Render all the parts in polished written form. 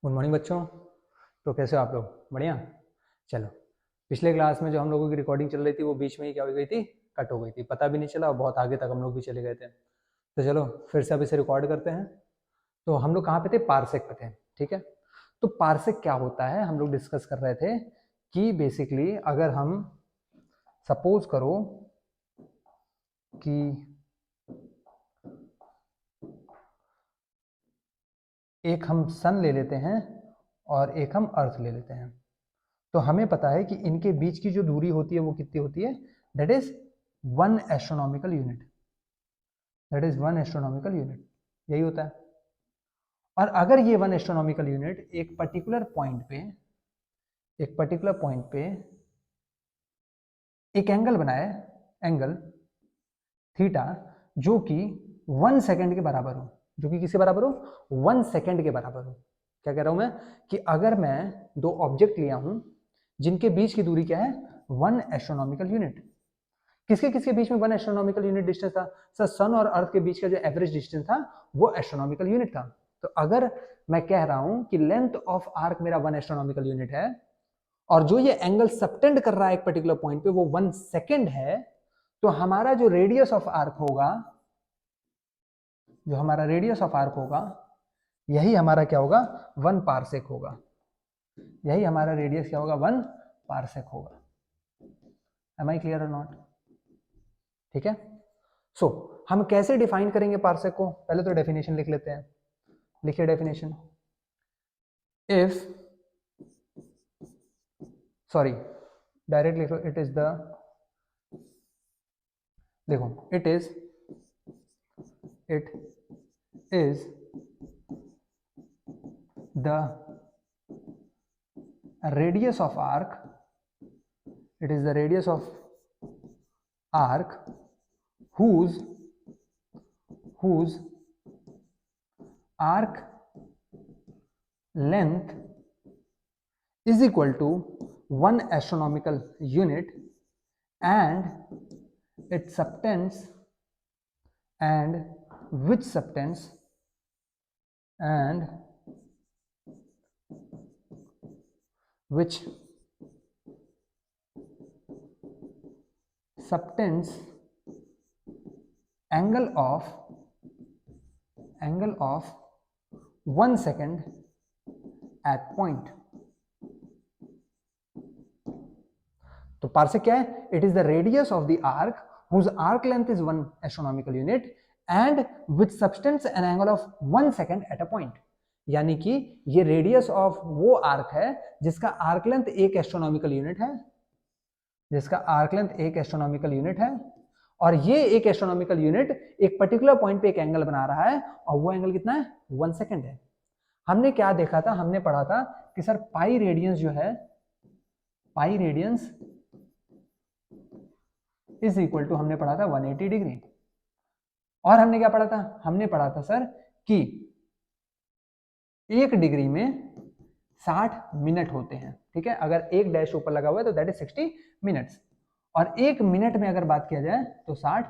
Good morning बच्चों। तो कैसे हो आप लोग? बढ़िया। चलो, पिछले क्लास में जो हम लोगों की रिकॉर्डिंग चल रही थी वो बीच में ही क्या हो गई थी, कट हो गई थी, पता भी नहीं चला और बहुत आगे तक हम लोग भी चले गए थे। तो चलो फिर से अब इसे रिकॉर्ड करते हैं। तो हम लोग कहाँ पे थे? पार्सेक पे थे। ठीक है, तो पार्सेक क्या होता है हम लोग डिस्कस कर रहे थे कि बेसिकली अगर हम सपोज करो कि एक हम सन ले लेते हैं और एक हम अर्थ ले लेते हैं, तो हमें पता है कि इनके बीच की जो दूरी होती है वो कितनी होती है? That is 1 astronomical unit. That is 1 astronomical unit, यही होता है। और अगर ये 1 एस्ट्रोनॉमिकल यूनिट एक पर्टिकुलर पॉइंट पे एक एंगल बनाए, एंगल थीटा, जो कि 1 सेकेंड के बराबर हो, जो कि किसके बराबर हो? 1 सेकेंड के बराबर हो। क्या कह रहा हूं मैं? कि अगर मैं दो ऑब्जेक्ट लिया हूं जिनके बीच की दूरी क्या है? 1 एस्ट्रोनॉमिकल यूनिट। किसके किसके बीच में 1 एस्ट्रोनॉमिकल यूनिट डिस्टेंस था? सर, सन और अर्थ के बीच का जो एवरेज डिस्टेंस था वो एस्ट्रोनॉमिकल यूनिट था। तो अगर मैं कह रहा हूं कि लेंथ ऑफ आर्क मेरा 1 एस्ट्रोनॉमिकल यूनिट है और जो ये एंगल सबटेंड कर रहा है एक पर्टिकुलर पॉइंट पे वो 1 सेकेंड है, तो हमारा जो रेडियस ऑफ आर्क होगा, यही हमारा क्या होगा? 1 पार्सेक होगा। यही हमारा रेडियस क्या होगा? 1 पार्सेक होगा। M I clear or not? ठीक है। सो हम कैसे डिफाइन करेंगे पार्सेक को? पहले तो डेफिनेशन लिख लेते हैं। लिखिए डेफिनेशन। इफ सॉरी डायरेक्ट लिखो, इट इज द, देखो, it is the radius of arc, it is the radius of arc whose arc length is equal to 1 astronomical unit and its subtends and which subtends and which subtends angle of 1 second at point। तो parsec क्या है? It is the radius of the arc whose arc length is 1 astronomical unit and which subtends an angle of 1 second at a point। यानी कि ये radius of वो arc है जिसका arc length 1 astronomical unit है, और ये 1 एस्ट्रोनॉमिकल यूनिट एक पर्टिकुलर पॉइंट पे एक एंगल बना रहा है और वो एंगल कितना है? 1 सेकेंड है। हमने क्या देखा था? हमने पढ़ा था कि सर पाई रेडियंस जो है, pi radians is equal to, हमने पढ़ा था 180 डिग्री। और हमने क्या पढ़ा था? हमने पढ़ा था सर कि 1 डिग्री में 60 मिनट होते हैं। ठीक है, अगर एक डैश ऊपर लगा हुआ है तो दैट इज 60 मिनट्स, और 1 मिनट में अगर बात किया जाए तो 60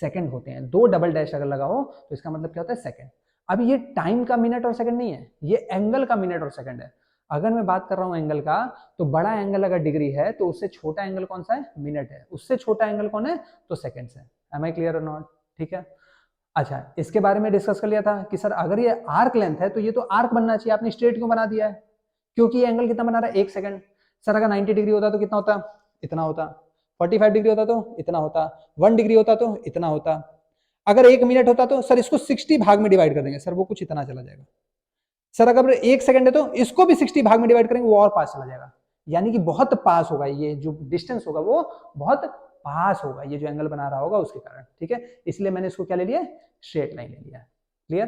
सेकंड होते हैं। 2 डबल डैश अगर लगा हो तो इसका मतलब क्या होता है? सेकंड। अब ये टाइम का मिनट और सेकंड नहीं है, ये एंगल का मिनट और सेकंड है। अगर मैं बात कर रहा हूं एंगल का, तो बड़ा एंगल अगर डिग्री है तो उससे छोटा एंगल कौन सा है? मिनट है। उससे छोटा एंगल कौन है? तो सेकंड्स है। M I clear or not? ठीक है। अच्छा, इसके बारे में डिस्कस कर लिया था कि सर अगर ये आर्क लेंथ है तो ये तो आर्क बनना चाहिए, आपने स्ट्रेट क्यों बना दिया है? क्योंकि ये एंगल कितना बना रहा है? 1 सेकंड। सर अगर 90 डिग्री होता तो कितना होता? इतना होता। 45 डिग्री होता तो इतना होता। 1 डिग्री होता तो इतना होता। अगर 1 मिनट होता तो सर इसको 60 भाग में डिवाइड कर देंगे, सर वो कुछ इतना चला जाएगा। सर अगर 1 सेकंड है तो इसको भी 60 भाग में डिवाइड करेंगे, वो और पास चला जाएगा। यानी कि बहुत पास होगा, ये जो डिस्टेंस होगा वो बहुत पास होगा, ये जो एंगल बना रहा होगा उसके कारण। ठीक है, इसलिए मैंने इसको क्या ले लिया? स्ट्रेट लाइन ले लिया। क्लियर?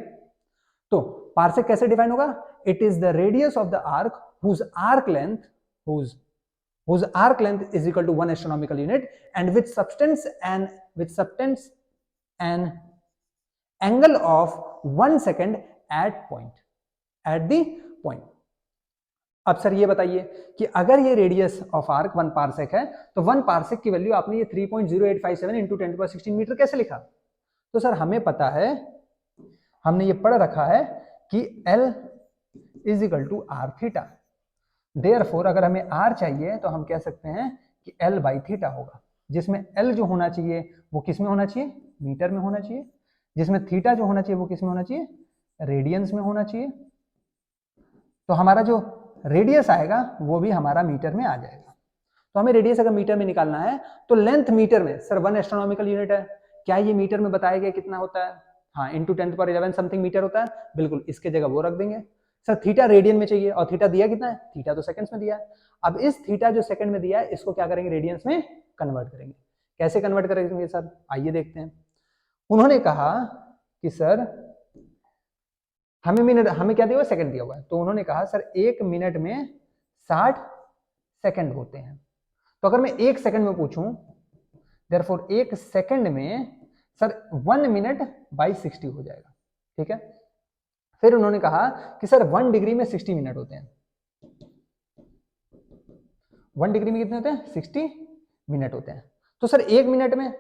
तो पार्सेक कैसे डिफाइन होगा? It is the radius of the arc whose arc length is equal to 1 astronomical unit and which subtends an angle of 1 second at the point। अब सर ये बताइए कि अगर ये रेडियस ऑफ आर्क 1 पार्सेक है तो 1 parsec की value आपने ये 3.0857 इंटू 10⁻16 मीटर कैसे लिखा? तो सर हमें पता है, हमने ये पढ़ रखा है कि L is equal to r theta. Therefore अगर हमें आर चाहिए तो हम कह सकते हैं कि एल बाई थीटा होगा, जिसमें एल जो होना चाहिए वो किस में होना चाहिए, मीटर में होना चाहिए, जिसमें थीटा जो होना चाहिए वो किस में होना चाहिए, रेडियंस में होना चाहिए। तो हमारा जो रेडियस आएगा वो भी हमारा मीटर में आ जाएगा। तो हमें रेडियस अगर मीटर में निकालना है तो लेंथ मीटर में, सर 1 एस्ट्रोनॉमिकल यूनिट है, क्या ये मीटर में बताया गया कितना होता है, हाँ इंटू 10⁻11 समथिंग मीटर होता है, बिल्कुल इसके जगह वो रख देंगे। सर थीटा रेडियन में चाहिए और थीटा दिया कितना है, थीटा तो सेकंड्स में दिया है। अब इस थीटा जो सेकंड में दिया है इसको क्या करेंगे, रेडियंस में कन्वर्ट करेंगे। कैसे कन्वर्ट करेंगे सर, आइए देखते हैं। उन्होंने कहा कि सर हमें क्या दिया हुआ है, सेकंड दिया हुआ है, तो उन्होंने कहा सर 1 मिनट में 60 सेकंड होते हैं। तो अगर मैं 1 सेकंड में पूछूं, देयरफॉर 1 सेकंड में सर 1 मिनट बाई 60 हो जाएगा, ठीक है। फिर उन्होंने कहा कि सर 1 डिग्री में 60 मिनट होते हैं। 1 डिग्री में कितने होते हैं, 60 मिनट होते हैं। तो सर 1 मिनट में,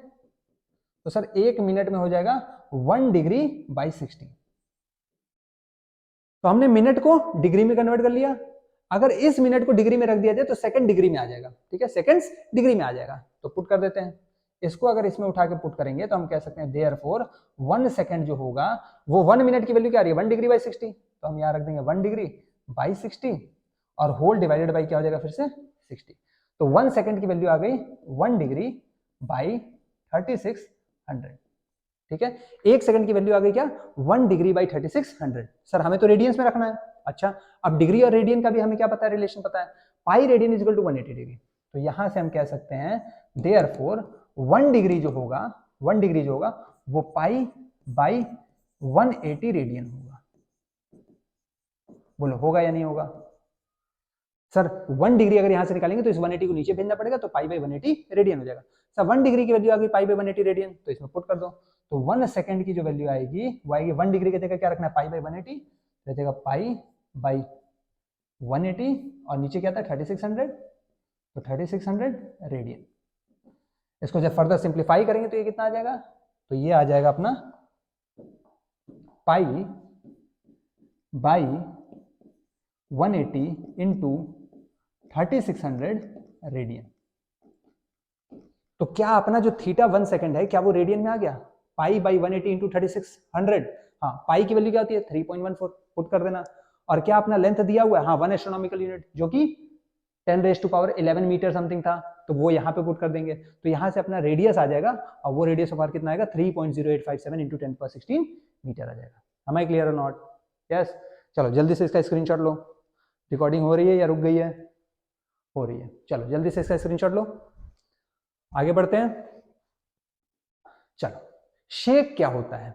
तो सर 1 मिनट में हो जाएगा 1 डिग्री बाई 60। तो हमने मिनट को डिग्री में कन्वर्ट कर लिया। अगर इस मिनट को डिग्री में रख दिया जाए तो सेकंड डिग्री में आ जाएगा, ठीक है, सेकंड्स डिग्री में आ जाएगा। तो पुट कर देते हैं इसको, अगर इसमें उठा के पुट करेंगे तो हम कह सकते हैं देयरफॉर 1 सेकंड जो होगा वो 1 मिनट की वैल्यू क्या आ रही है, 1 डिग्री बाई 60। तो हम यहाँ रख देंगे 1 डिग्री बाई 60 और होल डिवाइडेड बाई क्या हो जाएगा फिर से 60। तो 1 सेकंड की वैल्यू आ गई 1 डिग्री बाई 3600, ठीक है। 1 सेकंड की वैल्यू आ गई क्या, 1 डिग्री बाई 3600। सर हमें तो रेडियंस में रखना है। अच्छा, अब डिग्री और रेडियन का भी हमें क्या पता है, रिलेशन पता है, pi radian is equal to 180 degree. तो यहां से हम कह सकते हैं देयरफॉर 1 डिग्री जो होगा, 1 डिग्री जो होगा वो पाई बाई 180 रेडियन होगा। बोलो होगा या नहीं होगा। सर 1 डिग्री अगर यहां से निकालेंगे तो इस 180 को नीचे भेजना पड़ेगा, तो पाई बाई 180 रेडियन हो जाएगा। सर 1 डिग्री की वैल्यू आ गई पाई बाई 180 रेडियन, तो इसमें पुट कर दो। तो 1 सेकंड की जो वैल्यू आएगी वो आएगी 1 डिग्री की जगह क्या रखना है, पाई बाई 180, तो जगह पाई बाई 180 और नीचे क्या था 3600, तो 3600 रेडियन। इसको जब फर्दर सिंप्लीफाई करेंगे तो ये कितना आ जाएगा, तो ये आ जाएगा अपना पाई बाई 180 इंटू 3600 रेडियन। तो क्या अपना जो थीटा 1 सेकंड है क्या वो रेडियन में आ गया, पाई बाई 180 इंटू 3600। हाँ, पाई की वैल्यू क्या होती है 3.14, पुट कर देना। और क्या अपना लेंथ दिया हुआ है, हाँ 1 एस्ट्रोनॉमिकल यूनिट जो कि 10⁻11 मीटर समथिंग था, तो वो यहाँ पे पुट कर देंगे। तो यहाँ से अपना रेडियस आ जाएगा और वो रेडियस ऑफ आर कितना आएगा 3.0857 इंटू 10⁻16 मीटर आ जाएगा। am I clear or not? Yes. चलो जल्दी से इसका स्क्रीनशॉट लो। रिकॉर्डिंग हो रही है या रुक गई है, हो रही है। चलो जल्दी से इसका स्क्रीनशॉट लो, आगे बढ़ते हैं। चलो शेक क्या होता है,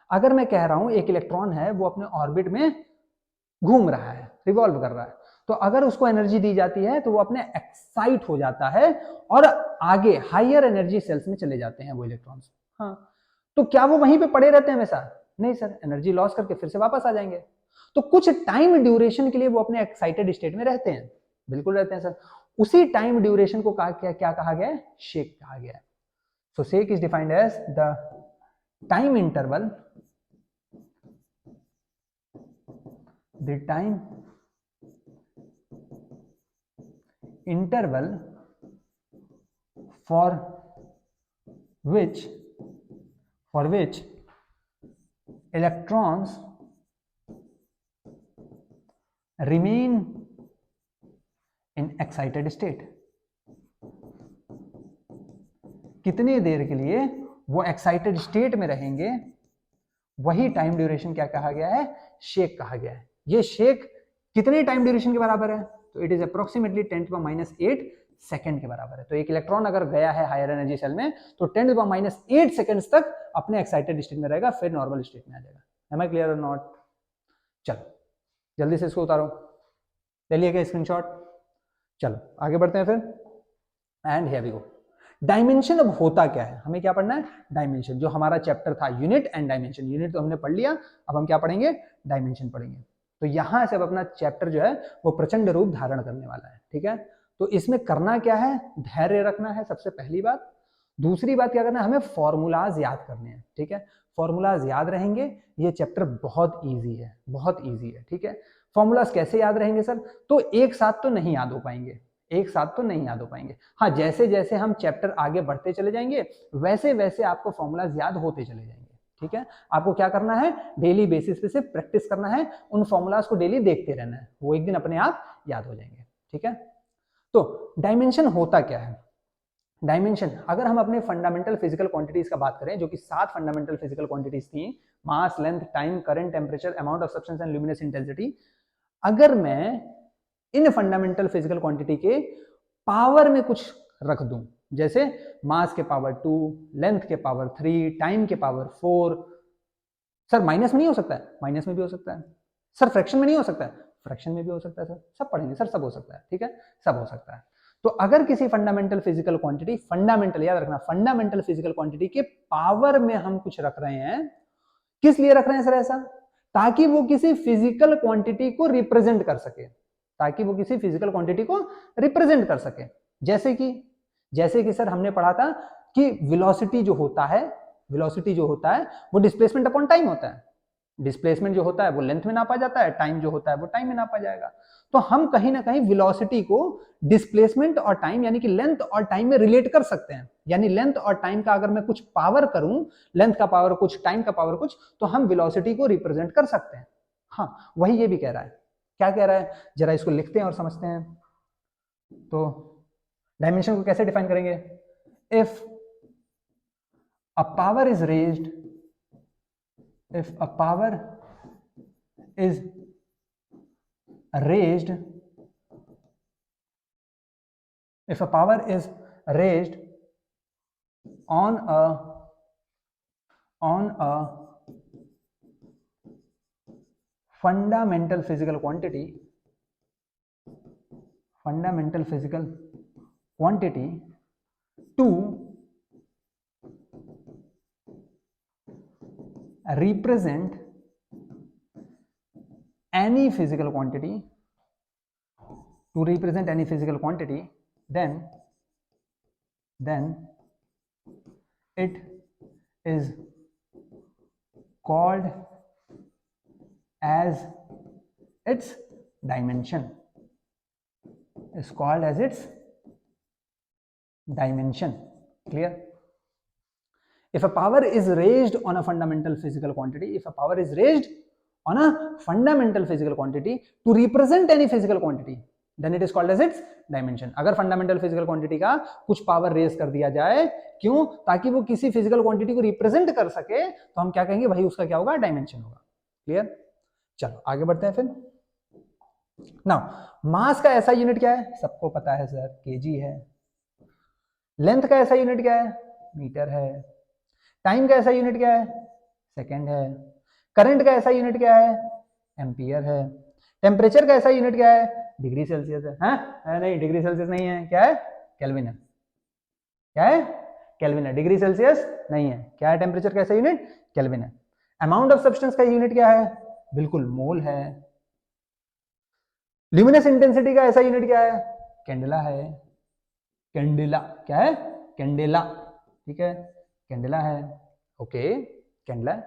अगर मैं कह रहा हूं एक इलेक्ट्रॉन है वो अपने ऑर्बिट में घूम रहा है, रिवॉल्व कर रहा है, तो अगर उसको एनर्जी दी जाती है तो वो अपने एक्साइट हो जाता है और आगे हायर एनर्जी सेल्स में चले जाते हैं वो इलेक्ट्रॉन्स। हाँ, तो क्या वो वहीं पे पड़े रहते हैं हमेशा, नहीं सर, एनर्जी लॉस करके फिर से वापस आ जाएंगे। तो कुछ टाइम ड्यूरेशन के लिए वो अपने एक्साइटेड स्टेट में रहते हैं, बिल्कुल रहते हैं सर। उसी टाइम ड्यूरेशन को क्या कहा गया है, शेक कहा गया है। So shake is defined as the time interval, the time interval for which electrons remain in excited state। कितनी देर के लिए वो एक्साइटेड स्टेट में रहेंगे, वही टाइम ड्यूरेशन क्या कहा गया है, शेक कहा गया है। ये शेक कितने टाइम ड्यूरेशन के बराबर है, तो इट इज अप्रोक्सीमेटली 10⁻8 सेकंड के बराबर है। तो एक इलेक्ट्रॉन अगर गया है हायर एनर्जी सेल में तो 10⁻8 सेकंड्स तक अपने एक्साइटेड स्टेट में रहेगा, फिर नॉर्मल स्टेट में आ जाएगा। M I clear or not. चलो जल्दी से इसको उतारो, ले लिया क्या स्क्रीनशॉट। चलो आगे बढ़ते हैं फिर। And here we go. Dimension अब होता क्या है, हमें क्या पढ़ना है, डायमेंशन। जो हमारा चैप्टर था यूनिट एंड डायमेंशन, यूनिट तो हमने पढ़ लिया, अब हम क्या पढ़ेंगे, डायमेंशन पढ़ेंगे। तो यहां से अब अपना चैप्टर जो है वो प्रचंड रूप धारण करने वाला है, ठीक है। तो इसमें करना क्या है, धैर्य रखना है सबसे पहली बात। दूसरी बात क्या करना है, हमें फॉर्मूलाज याद करने हैं, ठीक है। फॉर्मूलाज याद रहेंगे, ये चैप्टर बहुत इजी है, बहुत इजी है, ठीक है। फॉर्मूलाज कैसे याद रहेंगे सर, तो एक साथ तो नहीं याद हो पाएंगे, एक साथ तो नहीं याद हो पाएंगे। हाँ, जैसे जैसे हम चैप्टर आगे बढ़ते चले जाएंगे वैसे वैसे आपको फॉर्मूलाज याद होते चले जाएंगे, ठीक है। आपको क्या करना है, डेली बेसिस पे से प्रैक्टिस करना है, उन फॉर्मूलाज को डेली देखते रहना है, वो एक दिन अपने आप याद हो जाएंगे, ठीक है। तो डायमेंशन होता क्या है, डायमेंशन अगर हम अपने फंडामेंटल फिजिकल क्वांटिटीज का बात करें, जो कि 7 फंडामेंटल फिजिकल क्वांटिटीज थी, mass, length, time, current, temperature, amount of substance and luminous intensity. अगर मैं इन फंडामेंटल फिजिकल क्वांटिटी के पावर में कुछ रख दूं, जैसे मास के पावर 2, लेंथ के पावर 3, टाइम के पावर 4, सर माइनस में नहीं हो सकता है, माइनस में भी हो सकता है, सर फ्रैक्शन में नहीं हो सकता है, फ्रैक्शन में भी हो सकता है, सर सब पढ़ेंगे सर, सब हो सकता है, ठीक है, सब हो सकता है। तो अगर किसी फंडामेंटल फिजिकल क्वांटिटी, फंडामेंटल याद रखना, फंडामेंटल फिजिकल क्वांटिटी के पावर में हम कुछ रख रहे हैं, किस लिए रख रहे हैं सर ऐसा, ताकि वो किसी फिजिकल क्वांटिटी को रिप्रेजेंट कर सके, ताकि वो किसी फिजिकल क्वांटिटी को रिप्रेजेंट कर सके। जैसे कि सर हमने पढ़ा था कि वेलोसिटी जो होता है, वेलोसिटी जो होता है वो डिस्प्लेसमेंट अपॉन टाइम होता है, डिस्प्लेसमेंट जो होता है वो लेंथ में नापा जाता है, टाइम जो होता है वो टाइम में नापा जाएगा। तो हम कहीं ना कहीं वेलोसिटी को डिस्प्लेसमेंट और टाइम यानी कि लेंथ और टाइम में रिलेट कर सकते हैं, यानी लेंथ और टाइम का अगर मैं कुछ पावर करूं, लेंथ का पावर कुछ, टाइम का पावर कुछ, तो हम वेलोसिटी को रिप्रेजेंट कर सकते हैं। हाँ, वही ये भी कह रहा है। क्या कह रहा है, जरा इसको लिखते हैं और समझते हैं। तो डायमेंशन को कैसे डिफाइन करेंगे, if a power is raised, if a power is raised, if a power is raised on a fundamental physical quantity, fundamental physical quantity to represent any physical quantity, to represent any physical quantity, then it is called as its dimension, is called as its dimension. Clear? If a power is raised on a fundamental physical quantity, if a power is raised on a fundamental physical quantity to represent any physical quantity, then it is called as its dimension. अगर fundamental physical quantity का कुछ power raise कर दिया जाए, क्यों, ताकि वो किसी physical quantity को represent कर सके, तो हम क्या कहेंगे भाई, उसका क्या होगा, dimension होगा। क्लियर? चलो आगे बढ़ते हैं फिर। नाउ मास का ऐसा यूनिट क्या है, सबको पता है सर, केजी है। लेंथ का ऐसा यूनिट क्या है, मीटर है। टाइम का ऐसा यूनिट क्या है, सेकंड है। करंट का ऐसा यूनिट क्या है, एम्पियर है। टेम्परेचर का ऐसा यूनिट क्या है, डिग्री सेल्सियस है। हाँ? नहीं, डिग्री सेल्सियस नहीं है, क्या है, केल्विन है। क्या है, केल्विन है, डिग्री सेल्सियस नहीं है। क्या है टेम्परेचर का ऐसा यूनिट, केल्विन है। अमाउंट ऑफ सब्सटेंस का यूनिट क्या है, बिल्कुल मोल है। ल्यूमिनस इंटेंसिटी का ऐसा यूनिट क्या है, कैंडेला है। कैंडेला क्या है, कैंडेला, ठीक है, कैंडेला है। Okay, candela.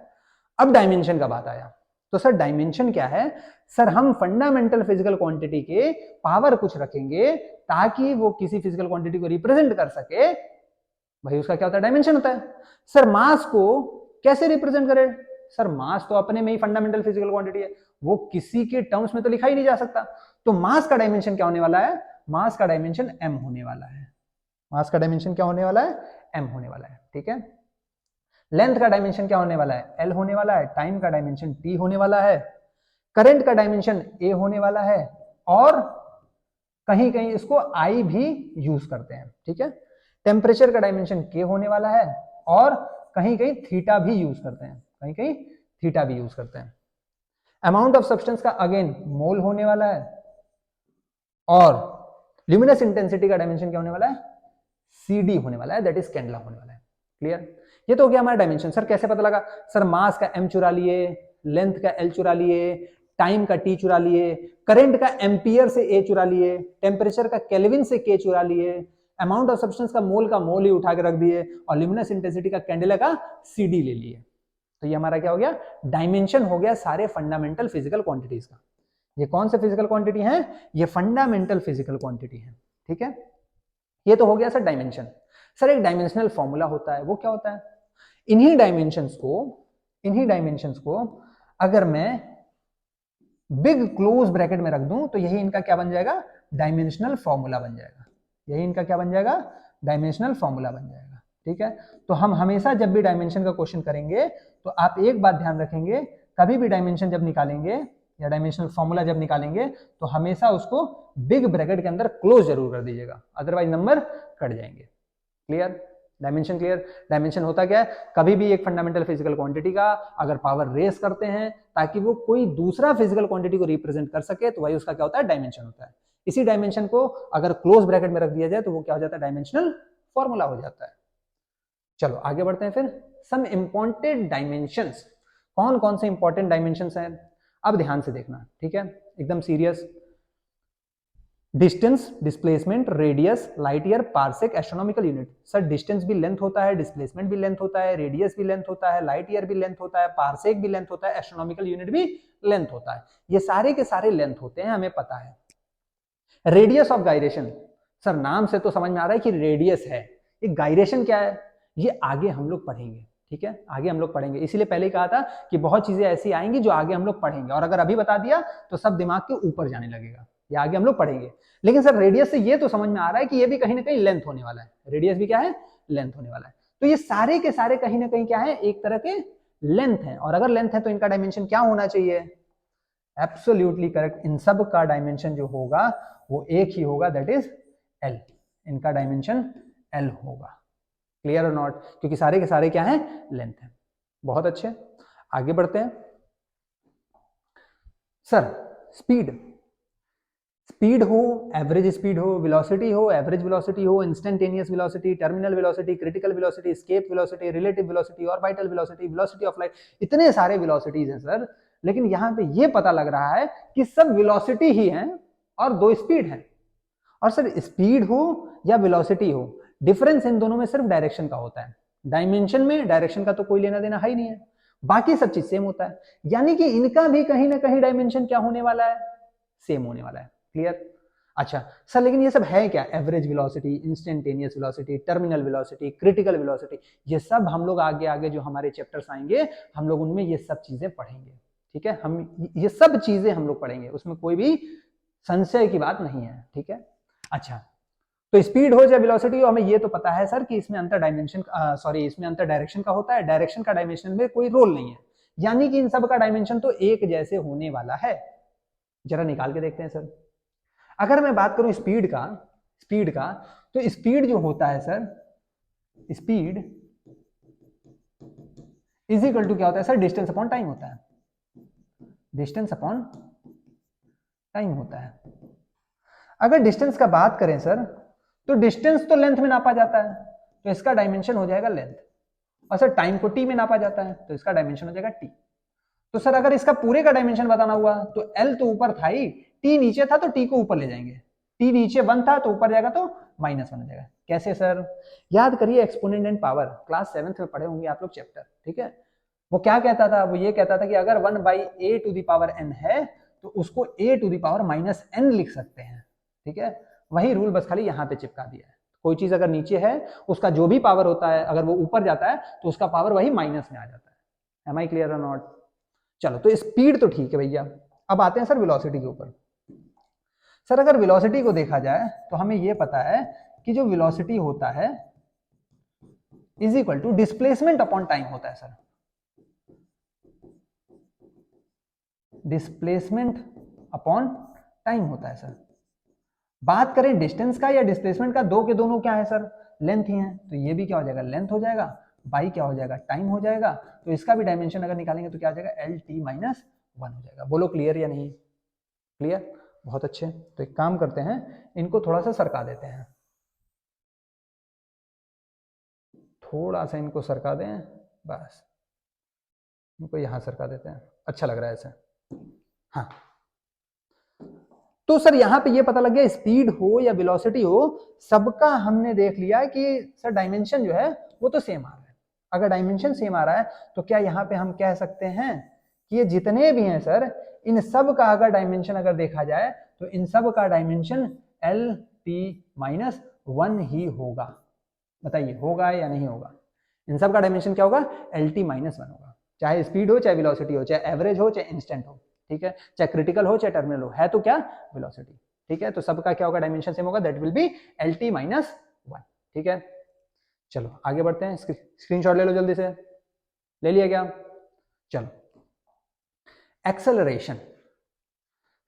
अब डायमेंशन का बात आया, तो सर डायमेंशन क्या है, सर हम फंडामेंटल फिजिकल क्वांटिटी के पावर कुछ रखेंगे ताकि वो किसी फिजिकल क्वांटिटी को रिप्रेजेंट कर सके, भाई उसका क्या होता है, डायमेंशन होता है। सर मास को कैसे रिप्रेजेंट करे, सर मास तो अपने में ही फंडामेंटल फिजिकल क्वांटिटी है, वो किसी के टर्म्स में तो लिखा ही नहीं जा सकता। तो मास का डायमेंशन क्या होने वाला है, मास का डायमेंशन m होने वाला है। मास का डायमेंशन क्या होने वाला है, m होने वाला है, ठीक है। लेंथ का डायमेंशन क्या होने वाला है, l होने वाला है। टाइम का डायमेंशन t होने वाला है। करंट का डायमेंशन a होने वाला है, और कहीं कहीं इसको I भी यूज करते हैं, ठीक है। टेम्परेचर का डायमेंशन k होने वाला है, और कहीं कहीं थीटा भी यूज करते हैं, कहीं कहीं थीटा भी यूज करते हैं। अमाउंट ऑफ सब्सटेंस का अगेन मोल होने वाला है, और ल्यूमिनस इंटेंसिटी का डायमेंशन क्या होने वाला है, CD होने वाला है, दैट इज कैंडेला होने वाला है। क्लियर? ये तो हो गया हमारा डायमेंशन। सर कैसे पता लगा, सर मास का m चुरा लिए, लेंथ का l चुरा लिए, टाइम का t चुरा लिए, करंट का एम्पियर से a चुरा लिए, टेम्परेचर का केल्विन से k चुरा लिए, अमाउंट ऑफ सब्सटेंस का मोल ही उठा के रख दिए और ल्यूमिनस इंटेंसिटी का कैंडेला का CD ले लिए। तो ये हमारा क्या हो गया, डायमेंशन हो गया सारे फंडामेंटल फिजिकल क्वांटिटीज का। ये कौन से फिजिकल क्वांटिटी है, ये फंडामेंटल फिजिकल क्वांटिटी है, ठीक है। ये तो हो गया सर डायमेंशन। सर एक डायमेंशनल फॉर्मूला होता है, वो क्या होता है, इन्हीं डायमेंशंस को अगर मैं बिग क्लोज ब्रैकेट में रख दूं तो यही इनका क्या बन जाएगा, डायमेंशनल फॉर्मूला बन जाएगा। यही इनका क्या बन जाएगा, डायमेंशनल फॉर्मूला बन जाएगा, ठीक है। तो हम हमेशा जब भी डायमेंशन का क्वेश्चन करेंगे तो आप एक बात ध्यान रखेंगे, कभी भी डायमेंशन जब निकालेंगे या डायमेंशनल फॉर्मूला जब निकालेंगे तो हमेशा उसको बिग ब्रैकेट के अंदर क्लोज जरूर कर दीजिएगा, अदरवाइज नंबर कट जाएंगे। Clear, dimension clear. डायमेंशन होता क्या है, कभी भी एक फंडामेंटल फिजिकल क्वांटिटी का अगर पावर रेस करते हैं ताकि वो कोई दूसरा फिजिकल क्वांटिटी को रिप्रेजेंट कर सके तो वही उसका क्या होता है, डायमेंशन होता है। इसी डायमेंशन को अगर क्लोज ब्रैकेट में रख दिया जाए तो वो क्या हो जाता है, डायमेंशनल फॉर्मूला हो जाता है। चलो आगे बढ़ते हैं फिर, सम इंपॉर्टेंट डायमेंशंस। कौन कौन से इंपॉर्टेंट डायमेंशंस हैं, अब ध्यान से देखना, ठीक है, एकदम serious. Distance, displacement, radius, light year, parsec, astronomical unit. Sir distance भी लेंथ होता है, डिस्प्लेसमेंट भी लेंथ होता है, रेडियस भी लेंथ होता है, लाइट ईयर भी लेंथ होता है, पार्सेक भी लेंथ होता है, एस्ट्रोनॉमिकल यूनिट भी लेंथ होता है। ये सारे के सारे लेंथ होते हैं, हमें पता है। रेडियस ऑफ गायरेशन, सर नाम से तो समझ में आ रहा है कि रेडियस है, ये गायरेशन क्या है ये आगे हम लोग पढ़ेंगे, ठीक है, आगे हम लोग पढ़ेंगे। इसीलिए पहले ही कहा था कि बहुत चीजें ऐसी आएंगी जो आगे हम लोग पढ़ेंगे, और अगर अभी बता दिया तो सब दिमाग के ऊपर जाने लगेगा, ये आगे हम लोग पढ़ेंगे। लेकिन सर रेडियस से ये तो समझ में आ रहा है कि ये भी कहीं ना कहीं लेंथ होने वाला है, रेडियस भी क्या है, लेंथ होने वाला है। तो ये सारे के सारे कहीं ना कहीं क्या है, एक तरह के लेंथ है, और अगर लेंथ है तो इनका डायमेंशन क्या होना चाहिए, एब्सोल्युटली करेक्ट, इन सब का डायमेंशन जो होगा वो एक ही होगा, दैट इज L। इनका डायमेंशन L होगा। क्लियर और नॉट, क्योंकि सारे के सारे क्या है, लेंथ है। बहुत अच्छे, आगे बढ़ते हैं। सर स्पीड, स्पीड हो, एवरेज स्पीड हो, वेलोसिटी हो, एवरेज वेलोसिटी हो, instantaneous velocity, terminal velocity, critical velocity, escape velocity, relative velocity, orbital velocity, velocity of light, इतने सारे वेलोसिटीज हैं सर। लेकिन यहां पे ये पता लग रहा है कि सब वेलोसिटी ही हैं और दो स्पीड हैं। और सर स्पीड हो या वेलोसिटी हो, डिफरेंस इन दोनों में सिर्फ डायरेक्शन का होता है। डायमेंशन में डायरेक्शन का तो कोई लेना देना है ही नहीं है, बाकी सब चीज सेम होता है। यानी कि इनका भी कहीं ना कहीं डायमेंशन क्या होने वाला है, सेम होने वाला है। क्लियर। अच्छा सर लेकिन ये सब है क्या, average velocity, instantaneous velocity, terminal velocity, critical velocity, ये सब हम लोग आगे आगे जो हमारे चैप्टर्स आएंगे हम लोग उनमें ये सब चीजें पढ़ेंगे, ठीक है। हम ये सब चीजें हम लोग पढ़ेंगे, उसमें कोई भी संशय की बात नहीं है, ठीक है। अच्छा तो स्पीड हो या वेलोसिटी हो, हमें ये तो पता है सर कि इसमें अंतर डायमेंशन इसमें अंतर डायरेक्शन का होता है, डायरेक्शन का डायमेंशन में कोई रोल नहीं है, यानी कि इन सब का डायमेंशन तो एक जैसे होने वाला है। जरा निकाल के देखते हैं सर। अगर मैं बात करूं स्पीड का तो स्पीड जो होता है sir, speed is equal to क्या होता है सर, डिस्टेंस अपॉन टाइम होता है, डिस्टेंस अपॉन टाइम होता है। अगर डिस्टेंस का बात करें सर तो डिस्टेंस तो लेंथ में नापा जाता है, तो इसका डायमेंशन हो जाएगा लेंथ, और सर टाइम को टी में नापा जाता है तो इसका डायमेंशन हो जाएगा टी। तो सर अगर इसका पूरे का डायमेंशन बताना हुआ तो एल तो ऊपर था ही, टी नीचे था तो टी को ऊपर ले जाएंगे, टी नीचे 1 था तो ऊपर जाएगा तो -1 हो जाएगा। कैसे सर, याद करिए exponent and power, class 7th में पढ़े होंगे आप लोग चैप्टर, ठीक है। वो क्या कहता था, वो ये कहता था कि अगर 1/a⁴n है तो उसको a⁻⁻n लिख सकते हैं, ठीक है। वही रूल बस खाली यहाँ पे चिपका दिया है। कोई चीज अगर नीचे है उसका जो भी पावर होता है अगर वो ऊपर जाता है तो उसका पावर वही माइनस में आ जाता है। M I clear or not. चलो तो स्पीड तो ठीक है भैया, अब आते हैं सर वेलोसिटी के ऊपर। सर अगर वेलोसिटी को देखा जाए तो हमें यह पता है कि जो वेलोसिटी होता है is equal to displacement upon time होता है सर, डिस्प्लेसमेंट अपॉन टाइम होता है सर। बात करें डिस्टेंस का या डिस्प्लेसमेंट का, दो के दोनों क्या है सर, लेंथ ही है, तो ये भी क्या हो जाएगा, लेंथ हो जाएगा, बाई क्या हो जाएगा, टाइम हो जाएगा। तो इसका भी डायमेंशन अगर निकालेंगे तो क्या हो जाएगा, LT-1 हो जाएगा। बोलो क्लियर या नहीं, क्लियर, बहुत अच्छे। तो एक काम करते हैं, इनको थोड़ा सा सरका देते हैं, थोड़ा सा इनको सरका दें, बस इनको यहां सरका देते हैं, अच्छा लग रहा है ऐसे। हाँ तो सर यहाँ पे ये पता लग गया स्पीड हो या वेलोसिटी हो, सबका हमने देख लिया कि सर डायमेंशन जो है वो तो सेम आ रहा है। अगर डायमेंशन सेम आ रहा है तो क्या यहाँ पे हम कह सकते हैं कि ये जितने भी हैं सर, इन सब का अगर डायमेंशन अगर देखा जाए तो इन सब का डायमेंशन LT-1 ही होगा। बताइए होगा या नहीं होगा? इन सब का डायमेंशन क्या होगा? LT-1 होगा, चाहे स्पीड हो, चाहे वेलोसिटी हो, चाहे एवरेज हो, चाहे इंस्टेंट हो, ठीक है, चाहे क्रिटिकल हो, चाहे टर्मिनल हो, है तो क्या? वेलोसिटी, ठीक है। तो सबका क्या होगा? डायमेंशन सेम होगा, दैट विल बी LT-1, ठीक है। चलो आगे बढ़ते हैं, स्क्रीनशॉट ले लो जल्दी से, ले लिया क्या? चलो एक्सेलरेशन,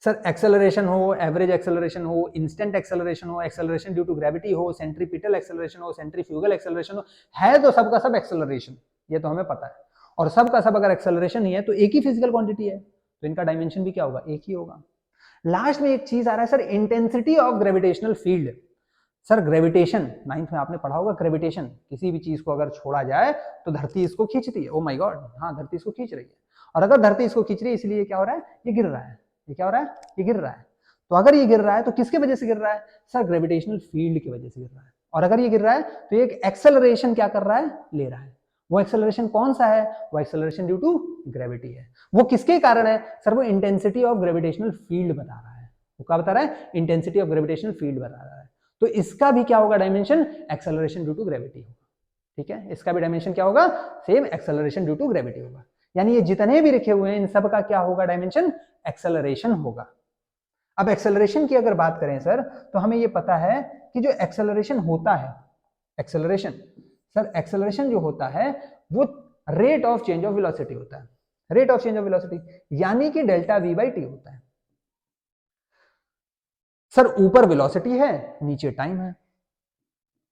सर एक्सेलरेशन हो, एवरेज एक्सेलरेशन हो, इंस्टेंट एक्सेलरेशन हो, एक्सेलरेशन ड्यू टू ग्रेविटी हो, सेंट्रीपिटल एक्सेलरेशन हो, सेंट्रीफ्यूगल एक्सेलरेशन हो, है तो सबका सब एक्सेलरेशन, ये तो हमें पता है। और सबका सब अगर एक्सेलरेशन ही है तो एक ही फिजिकल क्वांटिटी है, तो इनका डायमेंशन भी क्या होगा? एक ही होगा। लास्ट में एक चीज आ रहा है sir, intensity of gravitational field. Sir gravitation 9th में आपने पढ़ा होगा, ग्रेविटेशन, किसी भी चीज को अगर छोड़ा जाए तो धरती इसको खींचती है। ओ माय गॉड, हाँ धरती इसको खींच रही है, और अगर धरती इसको खींच रही है इसलिए क्या हो रहा है? ये गिर रहा है। ये क्या हो रहा है? ये गिर रहा है। तो अगर ये गिर रहा है तो किसके वजह से गिर रहा है? सर ग्रेविटेशनल फील्ड की वजह से गिर रहा है। और अगर ये गिर रहा है तो ये एक एक्सेलरेशन क्या कर रहा है? ले रहा है। वो एक्सेलरेशन कौन सा है? वो एक्सेलरेशन ड्यू टू ग्रेविटी है। वो किसके कारण है? सर वो इंटेंसिटी ऑफ ग्रेविटेशनल फील्ड बता रहा है। वो क्या बता रहा है? इंटेंसिटी ऑफ ग्रेविटेशनल फील्ड बता रहा है। तो इसका भी क्या होगा dimension? Acceleration due to gravity होगा, ठीक है। इसका भी डायमेंशन क्या होगा? Same acceleration due to gravity होगा। यानी ये जितने भी लिखे हुए हैं इन सब का क्या होगा? डायमेंशन एक्सेलरेशन होगा। अब एक्सेलरेशन की अगर बात करें सर, तो हमें ये पता है कि जो एक्सेलरेशन होता है, एक्सेलरेशन, सर एक्सेलरेशन जो होता है वो rate of change of velocity होता है। Rate of change of velocity यानी कि डेल्टा वी बाई टी होता है। सर ऊपर वेलोसिटी है, नीचे टाइम है।